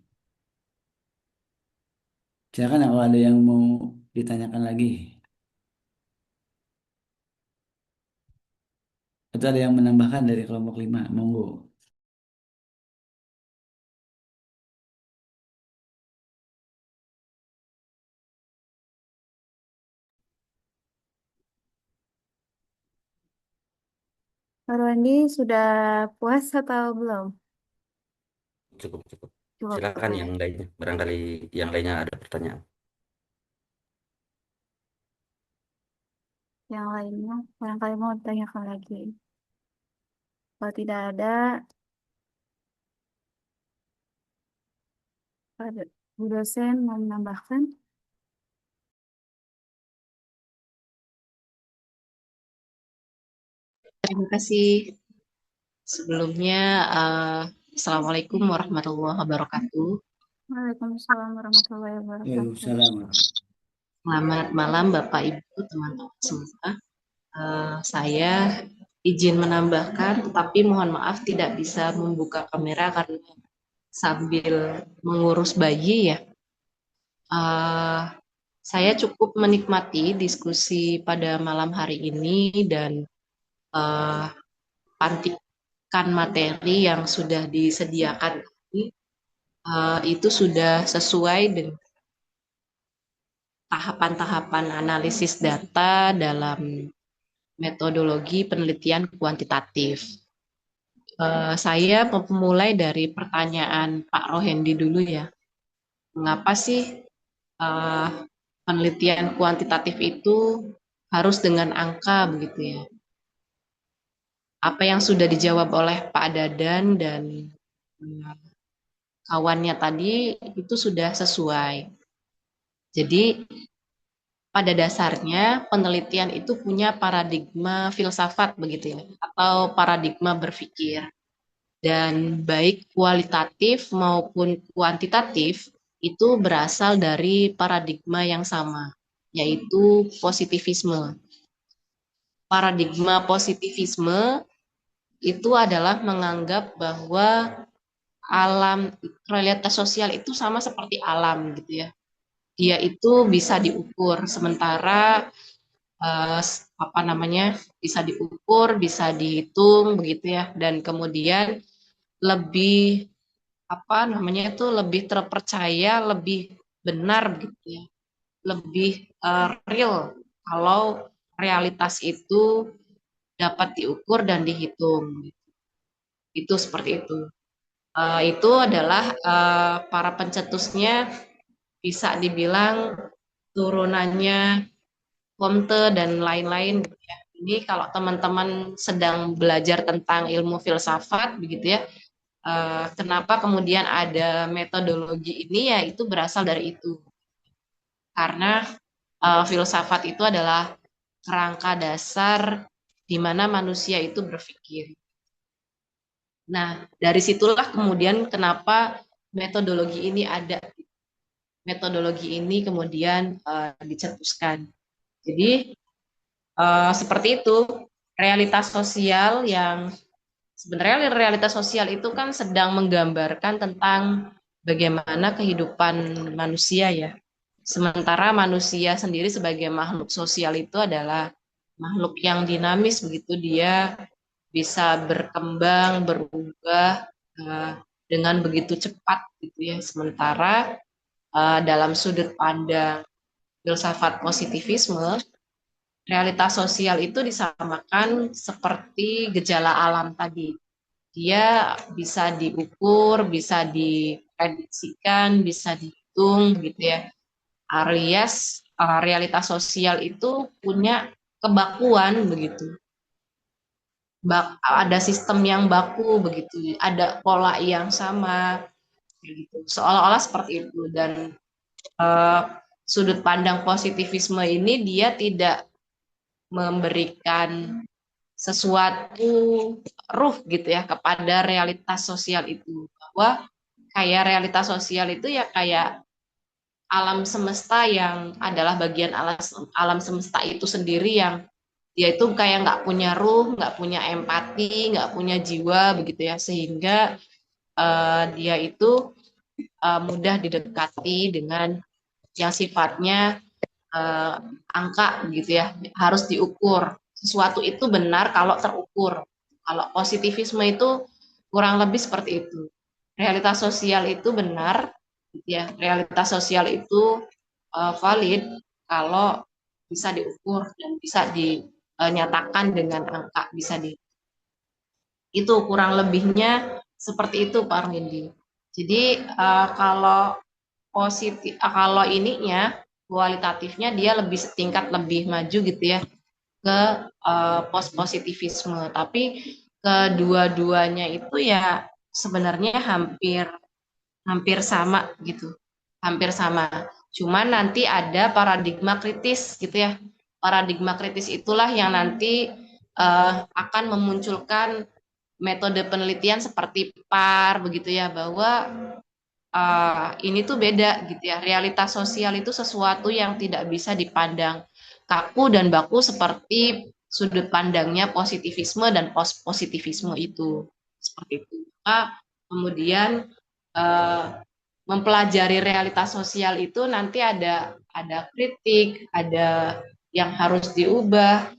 B: Silakan kalau ada yang mau ditanyakan lagi. Atau ada yang menambahkan dari kelompok 5? Monggo.
A: Pak Rwandi sudah puas atau belum?
H: Cukup, cukup.
A: Cukup
H: Silakan
A: ya.
H: yang lainnya, barangkali yang lainnya ada pertanyaan.
A: Yang lainnya barangkali mau ditanyakan lagi. Kalau tidak ada, ada Bu dosen mau menambahkan?
I: Terima kasih. Sebelumnya, Assalamualaikum warahmatullahi wabarakatuh.
A: Waalaikumsalam warahmatullahi wabarakatuh.
B: Waalaikumsalam.
I: Selamat malam Bapak Ibu teman-teman semua. Saya izin menambahkan, tetapi mohon maaf tidak bisa membuka kamera karena sambil mengurus bayi ya. Saya cukup menikmati diskusi pada malam hari ini dan pantikan materi yang sudah disediakan ini itu sudah sesuai dengan tahapan-tahapan analisis data dalam metodologi penelitian kuantitatif. Saya memulai dari pertanyaan Pak Rohendi dulu ya. Mengapa sih penelitian kuantitatif itu harus dengan angka begitu ya? Apa yang sudah dijawab oleh Pak Dadan dan kawannya tadi itu sudah sesuai. Jadi pada dasarnya penelitian itu punya paradigma filsafat begitu ya, atau paradigma berpikir. Dan baik kualitatif maupun kuantitatif itu berasal dari paradigma yang sama, yaitu positivisme. Paradigma positivisme itu adalah menganggap bahwa alam realitas sosial itu sama seperti alam gitu ya. Dia itu bisa diukur, sementara bisa diukur, bisa dihitung begitu ya, dan kemudian lebih lebih terpercaya, lebih benar begitu ya, lebih real kalau realitas itu dapat diukur dan dihitung. Itu seperti itu. Itu adalah para pencetusnya bisa dibilang turunannya Comte dan lain-lain gitu ya. Ini kalau teman-teman sedang belajar tentang ilmu filsafat begitu ya, kenapa kemudian ada metodologi ini ya itu berasal dari itu. Karena filsafat itu adalah kerangka dasar di mana manusia itu berpikir. Nah, dari situlah kemudian kenapa metodologi ini ada. Metodologi ini kemudian dicetuskan. Jadi seperti itu, realitas sosial yang Sebenarnya realitas sosial itu kan sedang menggambarkan tentang bagaimana kehidupan manusia ya. Sementara manusia sendiri sebagai makhluk sosial itu adalah makhluk yang dinamis begitu, dia bisa berkembang, berubah dengan begitu cepat gitu ya. Sementara dalam sudut pandang filsafat positivisme, realitas sosial itu disamakan seperti gejala alam tadi. Dia bisa diukur, bisa diprediksikan, bisa dihitung gitu ya. Alias realitas sosial itu punya kebakuan begitu. Ada sistem yang baku begitu, ada pola yang sama gitu. Seolah-olah seperti itu. Dan sudut pandang positivisme ini dia tidak memberikan sesuatu ruh gitu ya kepada realitas sosial itu, bahwa kayak realitas sosial itu ya kayak alam semesta yang adalah bagian alam semesta itu sendiri, yang dia itu kayak nggak punya ruh, nggak punya empati, nggak punya jiwa begitu ya, sehingga dia itu mudah didekati dengan yang sifatnya angka gitu ya, harus diukur. Sesuatu itu benar kalau terukur. Kalau positivisme itu kurang lebih seperti itu. Realitas sosial itu benar, gitu ya. Realitas sosial itu valid kalau bisa diukur dan bisa dinyatakan dengan angka, bisa di itu kurang lebihnya seperti itu Pak Arwindi. Jadi kalau kalau ininya kualitatifnya dia lebih setingkat lebih maju gitu ya ke post positivisme, tapi kedua-duanya itu ya sebenarnya hampir hampir sama gitu, hampir sama, cuman nanti ada paradigma kritis gitu ya. Paradigma kritis itulah yang nanti akan memunculkan metode penelitian seperti PAR begitu ya, bahwa ini tuh beda gitu ya. Realitas sosial itu sesuatu yang tidak bisa dipandang kaku dan baku seperti sudut pandangnya positivisme dan post positivisme itu. Seperti itu. Kemudian mempelajari realitas sosial itu nanti ada kritik, ada yang harus diubah,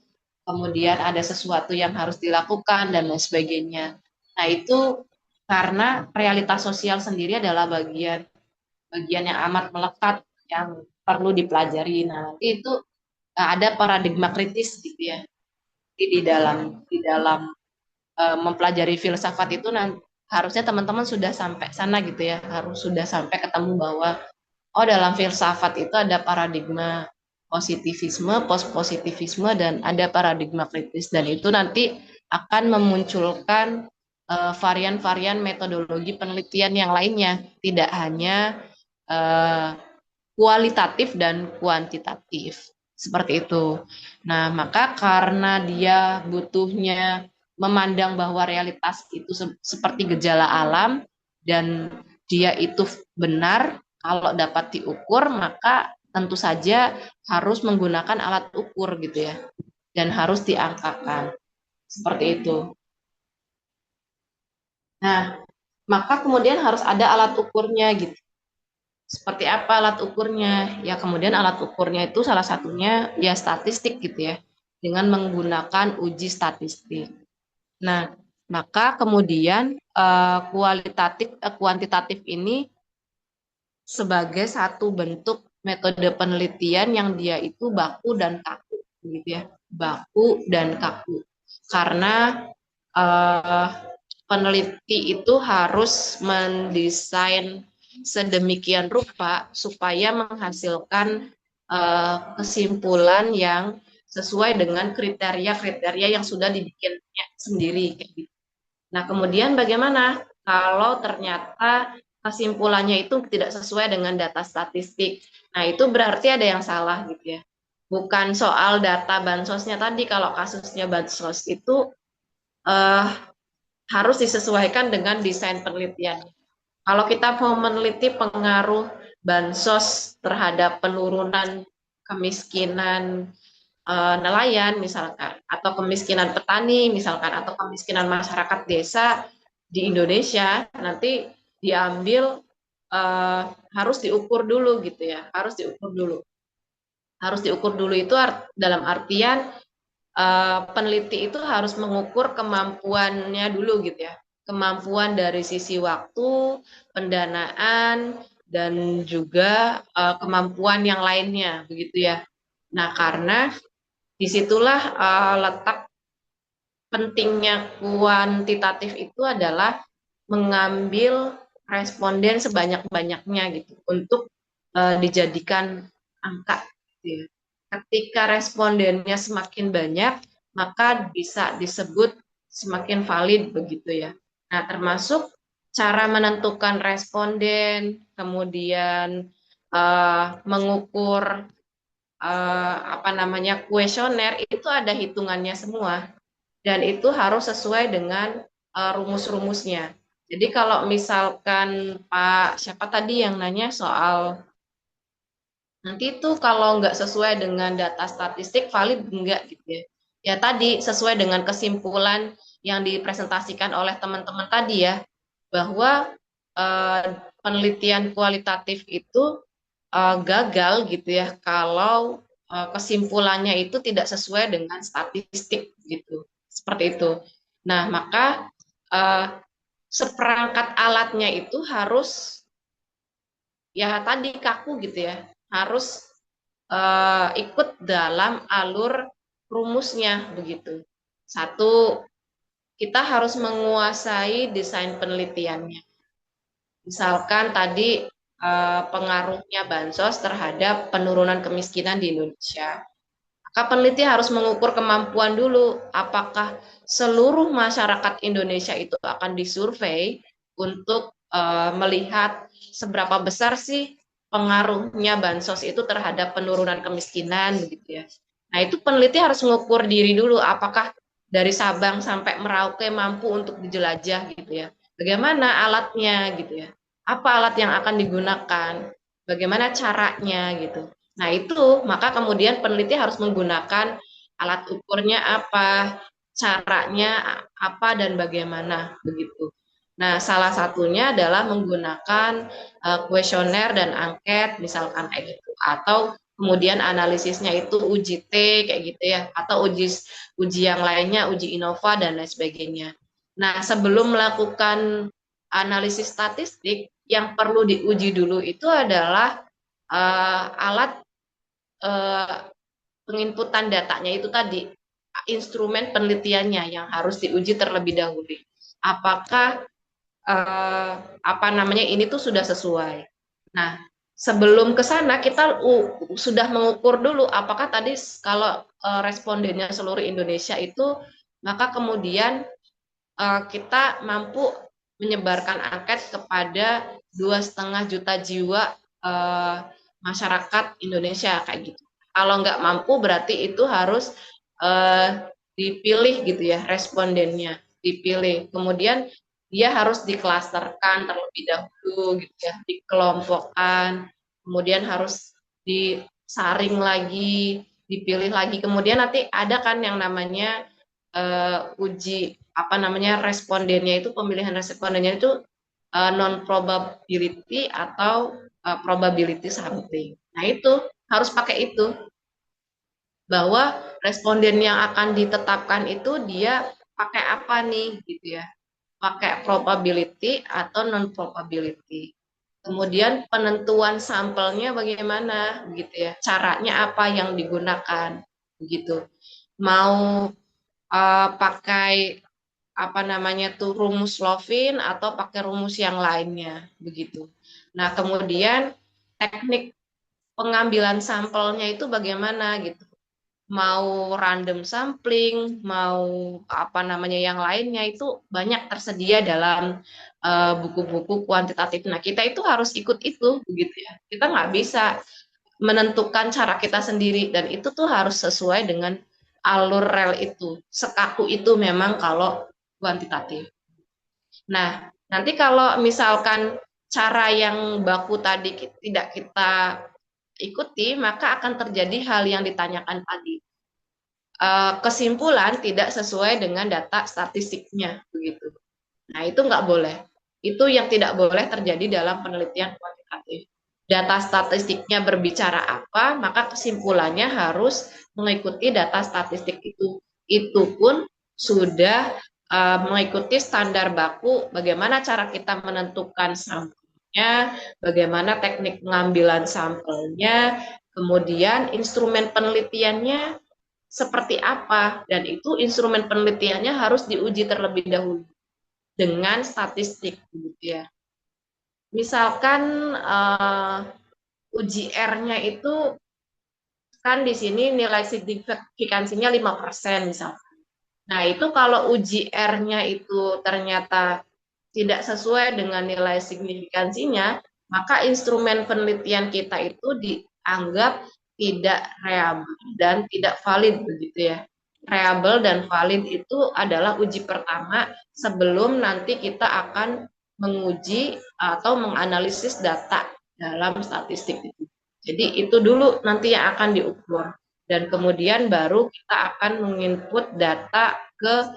I: kemudian ada sesuatu yang harus dilakukan dan lain sebagainya. Nah, itu karena realitas sosial sendiri adalah bagian yang amat melekat yang perlu dipelajari. Nah, nanti itu ada paradigma kritis gitu ya. Di dalam mempelajari filsafat itu nanti harusnya teman-teman sudah sampai sana gitu ya, harus sudah sampai ketemu bahwa dalam filsafat itu ada paradigma positivisme, post positivisme, dan ada paradigma kritis, dan itu nanti akan memunculkan varian-varian metodologi penelitian yang lainnya, tidak hanya kualitatif dan kuantitatif seperti itu. Nah, maka karena dia butuhnya memandang bahwa realitas itu seperti gejala alam dan dia itu benar kalau dapat diukur, maka tentu saja harus menggunakan alat ukur gitu ya, dan harus diangkakan seperti itu. Nah, maka kemudian harus ada alat ukurnya gitu. Seperti apa alat ukurnya? Ya, kemudian alat ukurnya itu salah satunya ya statistik gitu ya, dengan menggunakan uji statistik. Nah, maka kemudian kuantitatif ini sebagai satu bentuk metode penelitian yang dia itu baku dan kaku gitu ya, baku dan kaku. Karena peneliti itu harus mendesain sedemikian rupa supaya menghasilkan kesimpulan yang sesuai dengan kriteria-kriteria yang sudah dibikinnya sendiri. Nah, kemudian bagaimana kalau ternyata kesimpulannya itu tidak sesuai dengan data statistik? Nah, itu berarti ada yang salah gitu ya. Bukan soal data bansosnya tadi, kalau kasusnya bansos itu harus disesuaikan dengan desain penelitian. Kalau kita mau meneliti pengaruh bansos terhadap penurunan kemiskinan nelayan misalkan, atau kemiskinan petani misalkan, atau kemiskinan masyarakat desa di Indonesia, nanti diambil harus diukur dulu gitu ya, harus diukur dulu. Harus diukur dulu itu dalam artian peneliti itu harus mengukur kemampuannya dulu gitu ya, kemampuan dari sisi waktu, pendanaan, dan juga kemampuan yang lainnya begitu ya. Nah, karena disitulah letak pentingnya kuantitatif itu adalah mengambil responden sebanyak-banyaknya gitu untuk dijadikan angka gitu ya. Ketika respondennya semakin banyak, maka bisa disebut semakin valid begitu ya. Nah, termasuk cara menentukan responden, kemudian mengukur kuesioner itu ada hitungannya semua, dan itu harus sesuai dengan rumus-rumusnya. Jadi kalau misalkan Pak siapa tadi yang nanya soal nanti itu kalau nggak sesuai dengan data statistik valid enggak gitu ya. Ya tadi sesuai dengan kesimpulan yang dipresentasikan oleh teman-teman tadi ya, bahwa penelitian kualitatif itu gagal gitu ya kalau kesimpulannya itu tidak sesuai dengan statistik gitu. Seperti itu. Nah, maka seperangkat alatnya itu harus ya tadi kaku gitu ya, harus ikut dalam alur rumusnya begitu. Satu, kita harus menguasai desain penelitiannya. Misalkan tadi pengaruhnya bansos terhadap penurunan kemiskinan di Indonesia. Maka peneliti harus mengukur kemampuan dulu, apakah seluruh masyarakat Indonesia itu akan disurvei untuk melihat seberapa besar sih pengaruhnya bansos itu terhadap penurunan kemiskinan begitu ya. Nah, itu peneliti harus mengukur diri dulu, apakah dari Sabang sampai Merauke mampu untuk dijelajah gitu ya. Bagaimana alatnya gitu ya. Apa alat yang akan digunakan? Bagaimana caranya gitu. Nah, itu maka kemudian peneliti harus menggunakan alat ukurnya apa, caranya apa, dan bagaimana begitu. Nah, salah satunya adalah menggunakan kuesioner dan angket misalkan kayak gitu, atau kemudian analisisnya itu uji T kayak gitu ya, atau uji yang lainnya, uji Innova dan lain sebagainya. Nah, sebelum melakukan analisis statistik, yang perlu diuji dulu itu adalah alat penginputan datanya itu tadi, instrumen penelitiannya yang harus diuji terlebih dahulu. Apakah ini tuh sudah sesuai. Nah, sebelum ke sana kita sudah mengukur dulu apakah tadi kalau respondennya seluruh Indonesia itu, maka kemudian kita mampu menyebarkan angket kepada 2,5 juta jiwa masyarakat Indonesia kayak gitu. Kalau nggak mampu berarti itu harus dipilih gitu ya, respondennya dipilih. Kemudian dia harus diklasterkan terlebih dahulu gitu ya, dikelompokkan, kemudian harus disaring lagi, dipilih lagi. Kemudian nanti ada kan yang namanya uji respondennya itu, pemilihan respondennya itu non probability atau probability sampling. Nah, itu harus pakai itu, bahwa responden yang akan ditetapkan itu dia pakai apa nih gitu ya, pakai probability atau non probability. Kemudian penentuan sampelnya bagaimana gitu ya, caranya apa yang digunakan begitu. Mau pakai rumus Lovin atau pakai rumus yang lainnya begitu. Nah, kemudian teknik pengambilan sampelnya itu bagaimana gitu. Mau random sampling, mau yang lainnya, itu banyak tersedia dalam buku-buku kuantitatif. Nah, kita itu harus ikut itu begitu ya. Kita nggak bisa menentukan cara kita sendiri, dan itu tuh harus sesuai dengan alur rel itu. Sekaku itu memang kalau kuantitatif. Nah, nanti kalau misalkan cara yang baku tadi tidak kita ikuti, maka akan terjadi hal yang ditanyakan tadi. kesimpulan tidak sesuai dengan data statistiknya begitu. Nah, itu nggak boleh. Itu yang tidak boleh terjadi dalam penelitian kuantitatif. Data statistiknya berbicara apa, maka kesimpulannya harus mengikuti data statistik itu. Itu pun sudah mengikuti standar baku bagaimana cara kita menentukan sampelnya, bagaimana teknik pengambilan sampelnya, kemudian instrumen penelitiannya seperti apa, dan itu instrumen penelitiannya harus diuji terlebih dahulu dengan statistik gitu ya. Misalkan uji R-nya itu kan di sini nilai signifikansinya 5% misalkan. Nah, itu kalau uji R-nya itu ternyata tidak sesuai dengan nilai signifikansinya, maka instrumen penelitian kita itu dianggap tidak reliable dan tidak valid begitu ya. Reliable dan valid itu adalah uji pertama sebelum nanti kita akan menguji atau menganalisis data dalam statistik itu. Jadi itu dulu nanti yang akan diukur dan kemudian baru kita akan menginput data ke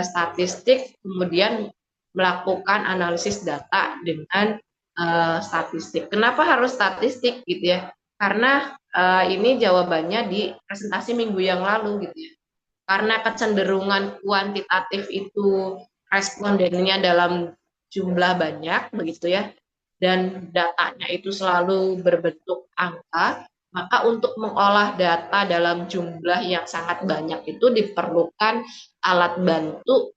I: statistik, kemudian melakukan analisis data dengan statistik. Kenapa harus statistik gitu ya? Karena ini jawabannya di presentasi minggu yang lalu gitu ya. Karena kecenderungan kuantitatif itu respondennya dalam jumlah banyak begitu ya, dan datanya itu selalu berbentuk angka, maka untuk mengolah data dalam jumlah yang sangat banyak itu diperlukan alat bantu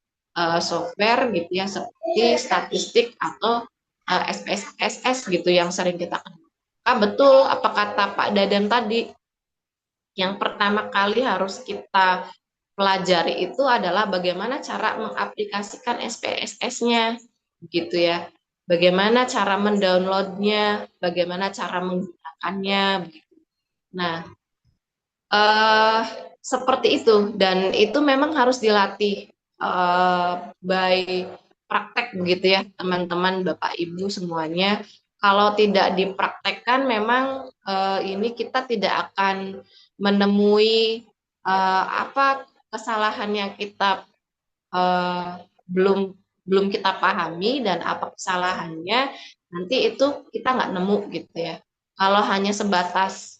I: software gitu ya, seperti statistik atau SPSS gitu yang sering kita kenal. Betul apa kata Pak Dadan tadi, yang pertama kali harus kita pelajari itu adalah bagaimana cara mengaplikasikan SPSS-nya gitu ya. Bagaimana cara mendownloadnya, bagaimana cara menggunakannya. Nah, seperti itu, dan itu memang harus dilatih by praktek begitu ya, teman-teman, Bapak Ibu semuanya. Kalau tidak dipraktekkan, memang ini kita tidak akan menemui apa kesalahan yang kita belum kita pahami dan apa kesalahannya, nanti itu kita nggak nemu gitu ya. Kalau hanya sebatas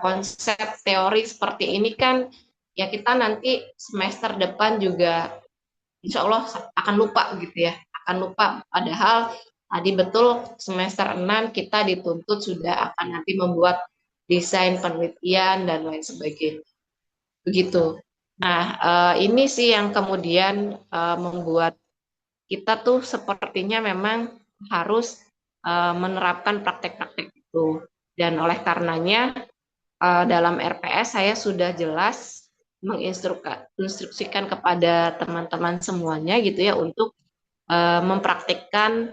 I: konsep teori seperti ini kan ya kita nanti semester depan juga insya Allah akan lupa gitu ya, akan lupa, padahal tadi betul semester 6 kita dituntut sudah akan nanti membuat desain penelitian dan lain sebagainya begitu. Nah, ini sih yang kemudian membuat kita tuh sepertinya memang harus menerapkan praktek-praktek itu, dan oleh karenanya dalam RPS saya sudah jelas menginstruksikan kepada teman-teman semuanya gitu ya untuk mempraktikkan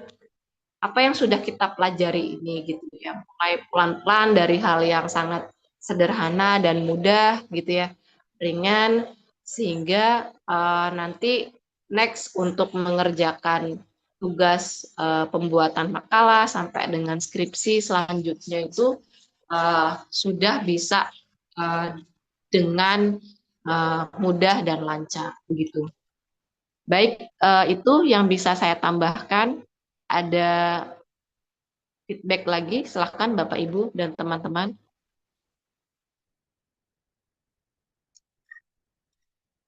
I: apa yang sudah kita pelajari ini gitu ya, mulai pelan-pelan dari hal yang sangat sederhana dan mudah gitu ya, ringan, sehingga nanti next untuk mengerjakan tugas pembuatan makalah sampai dengan skripsi selanjutnya itu sudah bisa dengan mudah dan lancar begitu. Baik, itu yang bisa saya tambahkan. Ada feedback lagi, silahkan Bapak Ibu dan teman-teman.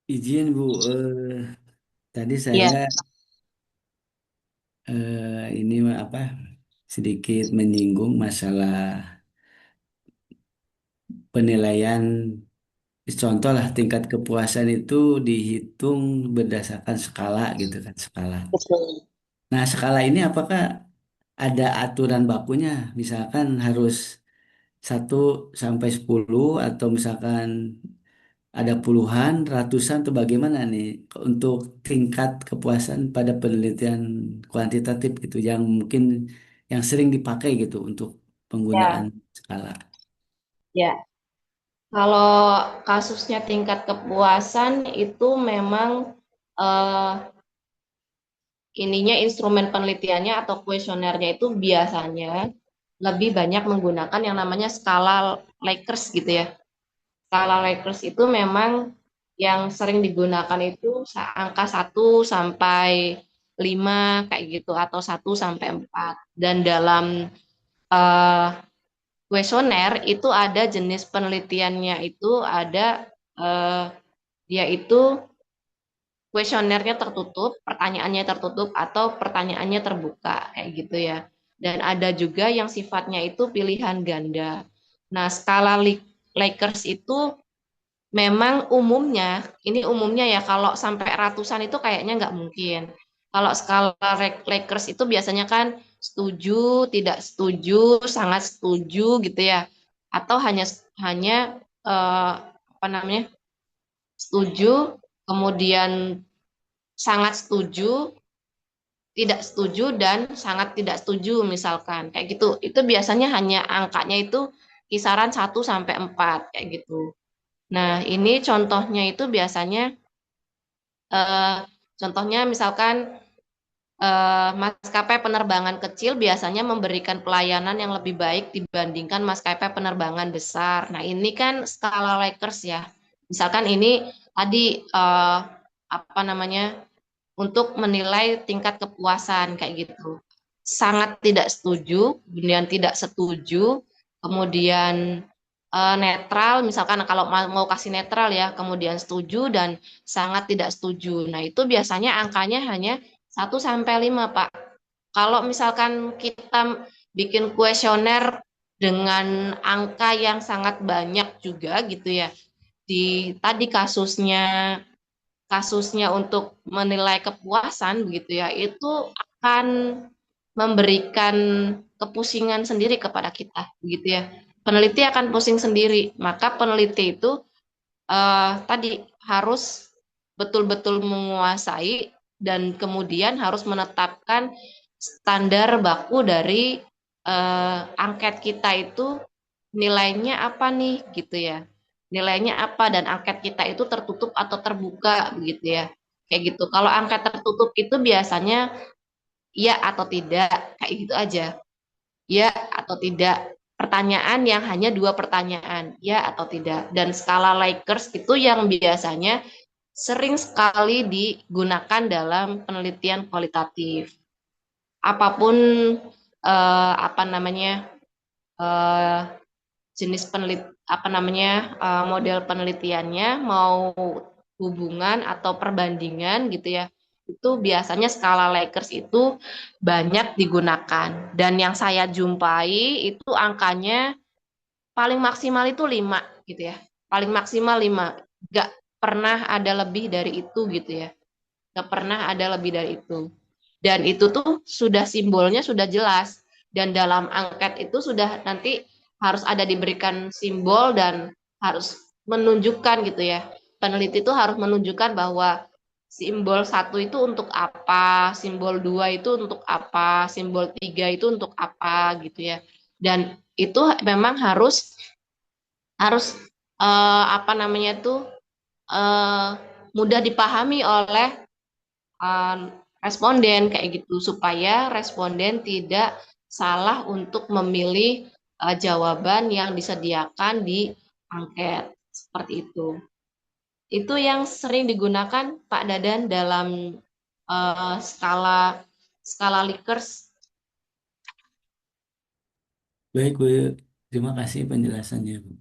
B: Izin Bu, tadi
I: Ya,
B: saya ini apa sedikit menyinggung masalah penilaian. Contoh lah tingkat kepuasan itu dihitung berdasarkan skala gitu kan, skala.
I: betul.
B: Nah, skala ini apakah ada aturan bakunya? Misalkan harus 1 sampai 10 atau misalkan ada puluhan, ratusan atau bagaimana nih untuk tingkat kepuasan pada penelitian kuantitatif gitu yang mungkin yang sering dipakai gitu untuk penggunaan
I: Ya,
B: skala.
I: ya. Kalau kasusnya tingkat kepuasan itu memang eh, ininya instrumen penelitiannya atau kuesionernya itu biasanya lebih banyak menggunakan yang namanya skala Likert gitu ya. Skala Likert itu memang yang sering digunakan itu angka 1 sampai 5 kayak gitu atau 1 sampai 4. Dan dalam kuesioner itu ada jenis penelitiannya itu ada yaitu kuesionernya tertutup, pertanyaannya tertutup atau pertanyaannya terbuka kayak gitu ya. Dan ada juga yang sifatnya itu pilihan ganda. Nah, skala Lakers itu memang umumnya, ini umumnya ya kalau sampai ratusan itu kayaknya nggak mungkin. Kalau skala Lakers itu biasanya kan setuju, tidak setuju, sangat setuju gitu ya. Atau hanya hanya apa namanya? Setuju, kemudian sangat setuju, tidak setuju dan sangat tidak setuju misalkan. Kayak gitu. Itu biasanya hanya angkanya itu kisaran 1 sampai 4 kayak gitu. Nah, ini contohnya itu biasanya contohnya misalkan maskapai penerbangan kecil biasanya memberikan pelayanan yang lebih baik dibandingkan maskapai penerbangan besar. Nah, ini kan skala Lakers ya. Misalkan ini tadi apa namanya untuk menilai tingkat kepuasan kayak gitu. Sangat tidak setuju, kemudian tidak setuju, kemudian netral, misalkan kalau mau kasih netral ya, kemudian setuju dan sangat tidak setuju. Nah, itu biasanya angkanya hanya 1 sampai 5, Pak. Kalau misalkan kita bikin kuesioner dengan angka yang sangat banyak juga gitu ya, di tadi kasusnya untuk menilai kepuasan begitu ya, itu akan memberikan kepusingan sendiri kepada kita begitu ya. Peneliti akan pusing sendiri, maka peneliti itu tadi harus betul-betul menguasai dan kemudian harus menetapkan standar baku dari angket kita itu nilainya apa nih gitu ya. Nilainya apa dan angket kita itu tertutup atau terbuka begitu ya. Kayak gitu. Kalau angket tertutup itu biasanya ya atau tidak kayak gitu aja. Ya atau tidak. Pertanyaan yang hanya 2 pertanyaan, ya atau tidak. Dan skala Likers itu yang biasanya sering sekali digunakan dalam penelitian kualitatif. Apapun apa namanya jenis model penelitiannya, mau hubungan atau perbandingan gitu ya, itu biasanya skala Lakers itu banyak digunakan. Dan yang saya jumpai itu angkanya paling maksimal itu 5 gitu ya. Paling maksimal 5. Gak pernah ada lebih dari itu gitu ya. Gak pernah ada lebih dari itu. Dan itu tuh sudah simbolnya sudah jelas. Dan dalam angket itu sudah nanti harus ada diberikan simbol dan harus menunjukkan gitu ya. Peneliti itu harus menunjukkan bahwa simbol 1 itu untuk apa, simbol 2 itu untuk apa, simbol 3 itu untuk apa gitu ya. Dan itu memang harus apa namanya tuh mudah dipahami oleh responden kayak gitu supaya responden tidak salah untuk memilih jawaban yang disediakan di angket seperti itu. Itu yang sering digunakan Pak Dadan dalam skala Likers.
B: Baik, Bu. Terima kasih penjelasannya, Bu.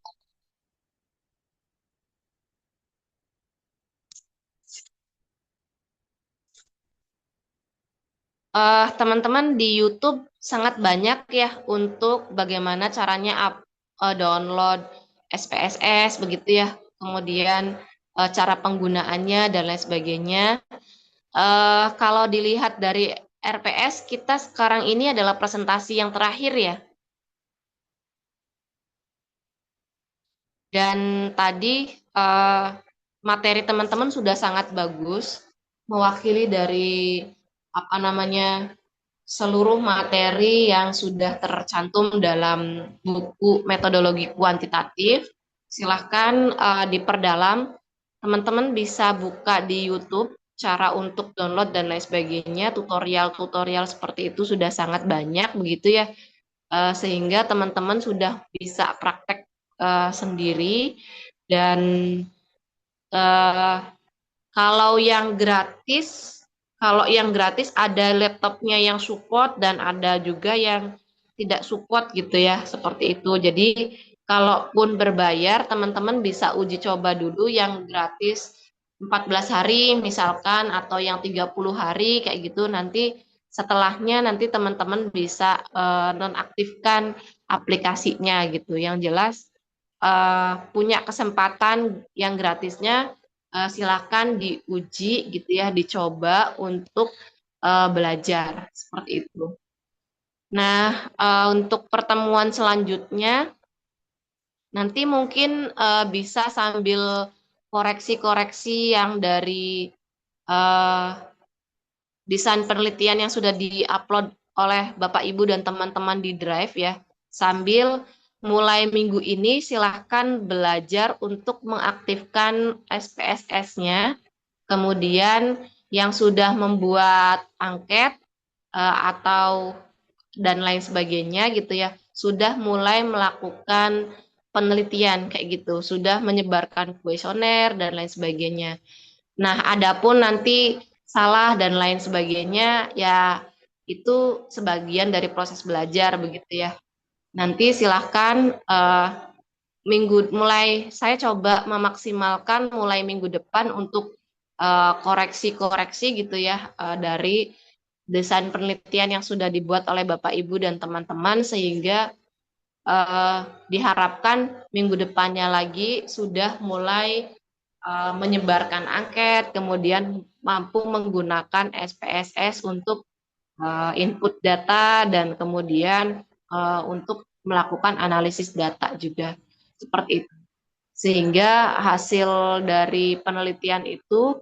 I: Teman-teman di YouTube sangat banyak ya untuk bagaimana caranya download SPSS begitu ya, kemudian cara penggunaannya dan lain sebagainya. Kalau dilihat dari RPS kita sekarang ini adalah presentasi yang terakhir ya. Dan tadi materi teman-teman sudah sangat bagus, mewakili dari apa namanya seluruh materi yang sudah tercantum dalam buku metodologi kuantitatif. Silahkan diperdalam. Teman-teman bisa buka di YouTube cara untuk download dan lain sebagainya. Tutorial-tutorial seperti itu sudah sangat banyak begitu ya. Sehingga teman-teman sudah bisa praktek sendiri dan Eh, kalau yang gratis ada laptopnya yang support dan ada juga yang tidak support gitu ya, seperti itu. Jadi kalaupun berbayar, teman-teman bisa uji coba dulu yang gratis 14 hari misalkan atau yang 30 hari kayak gitu. Nanti setelahnya nanti teman-teman bisa nonaktifkan aplikasinya gitu. Yang jelas punya kesempatan yang gratisnya silakan diuji gitu ya, dicoba untuk belajar seperti itu. Nah, untuk pertemuan selanjutnya nanti mungkin bisa sambil koreksi-koreksi yang dari eh, desain penelitian yang sudah diupload oleh Bapak Ibu dan teman-teman di Drive ya. Sambil mulai minggu ini silahkan belajar untuk mengaktifkan SPSS-nya. Kemudian yang sudah membuat angket atau dan lain sebagainya gitu ya, sudah mulai melakukan penelitian kayak gitu, sudah menyebarkan kuesioner dan lain sebagainya. Nah, adapun nanti salah dan lain sebagainya, ya itu sebagian dari proses belajar begitu ya. Nanti silahkan mulai saya coba memaksimalkan mulai minggu depan untuk koreksi-koreksi gitu ya dari desain penelitian yang sudah dibuat oleh Bapak Ibu dan teman-teman sehingga diharapkan minggu depannya lagi sudah mulai menyebarkan angket, kemudian mampu menggunakan SPSS untuk input data dan kemudian untuk melakukan analisis data juga seperti itu. Sehingga hasil dari penelitian itu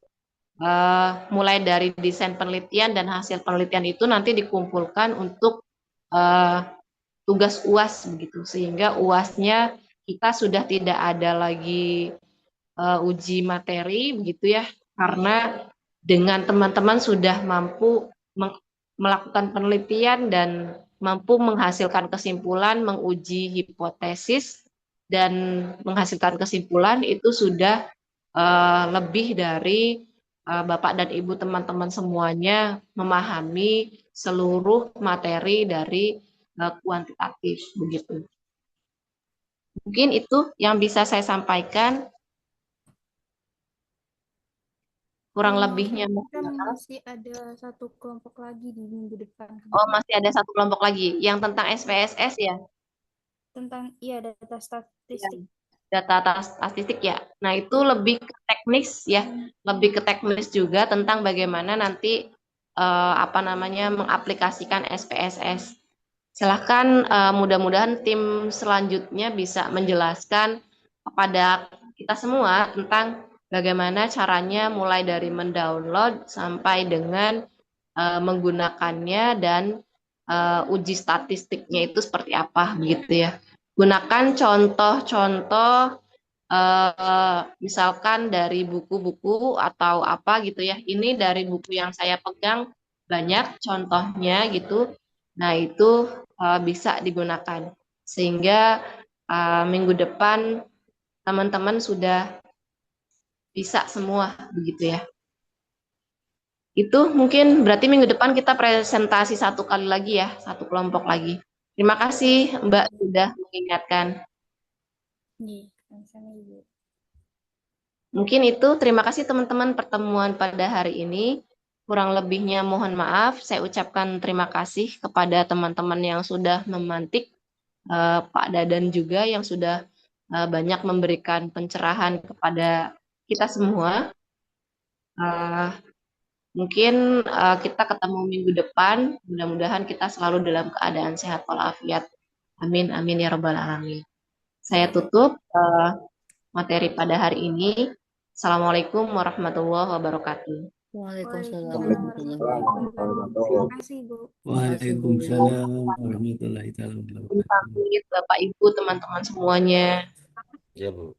I: mulai dari desain penelitian dan hasil penelitian itu nanti dikumpulkan untuk tugas UAS begitu. Sehingga UASnya kita sudah tidak ada lagi uji materi begitu ya, karena dengan teman-teman sudah mampu melakukan penelitian dan mampu menghasilkan kesimpulan, menguji hipotesis dan menghasilkan kesimpulan itu sudah lebih dari Bapak dan Ibu teman-teman semuanya memahami seluruh materi dari kuantitatif begitu. Mungkin itu yang bisa saya sampaikan. Kurang lebihnya
A: Kan masih ada satu kelompok lagi di minggu depan.
I: Oh, masih ada satu kelompok lagi yang tentang SPSS ya?
A: Tentang data statistik.
I: Data statistik ya. Nah, itu lebih ke teknis ya, lebih ke teknis juga tentang bagaimana nanti mengaplikasikan SPSS. Silahkan mudah-mudahan tim selanjutnya bisa menjelaskan kepada kita semua tentang bagaimana caranya mulai dari mendownload sampai dengan menggunakannya dan uji statistiknya itu seperti apa begitu ya. Gunakan contoh-contoh misalkan dari buku-buku atau apa gitu ya. Ini dari buku yang saya pegang banyak contohnya gitu. Nah, itu bisa digunakan. Sehingga minggu depan teman-teman sudah bisa semua begitu ya. Itu mungkin berarti minggu depan kita presentasi satu kali lagi ya, satu kelompok lagi. Terima kasih Mbak sudah mengingatkan. Mungkin itu, terima kasih teman-teman pertemuan pada hari ini. Kurang lebihnya mohon maaf, saya ucapkan terima kasih kepada teman-teman yang sudah memantik, Pak Dadan juga yang sudah banyak memberikan pencerahan kepada kita semua. Mungkin kita ketemu minggu depan, mudah-mudahan kita selalu dalam keadaan sehat walafiat. Amin, amin ya rabbal alamin. Saya tutup materi pada hari ini. Assalamualaikum warahmatullahi wabarakatuh.
A: Waalaikumsalam
G: warahmatullahi wabarakatuh.
A: Terima kasih, Bu.
B: Waalaikumsalam warahmatullahi wabarakatuh.
I: Bapak Ibu, teman-teman semuanya.
H: Ya, Bu.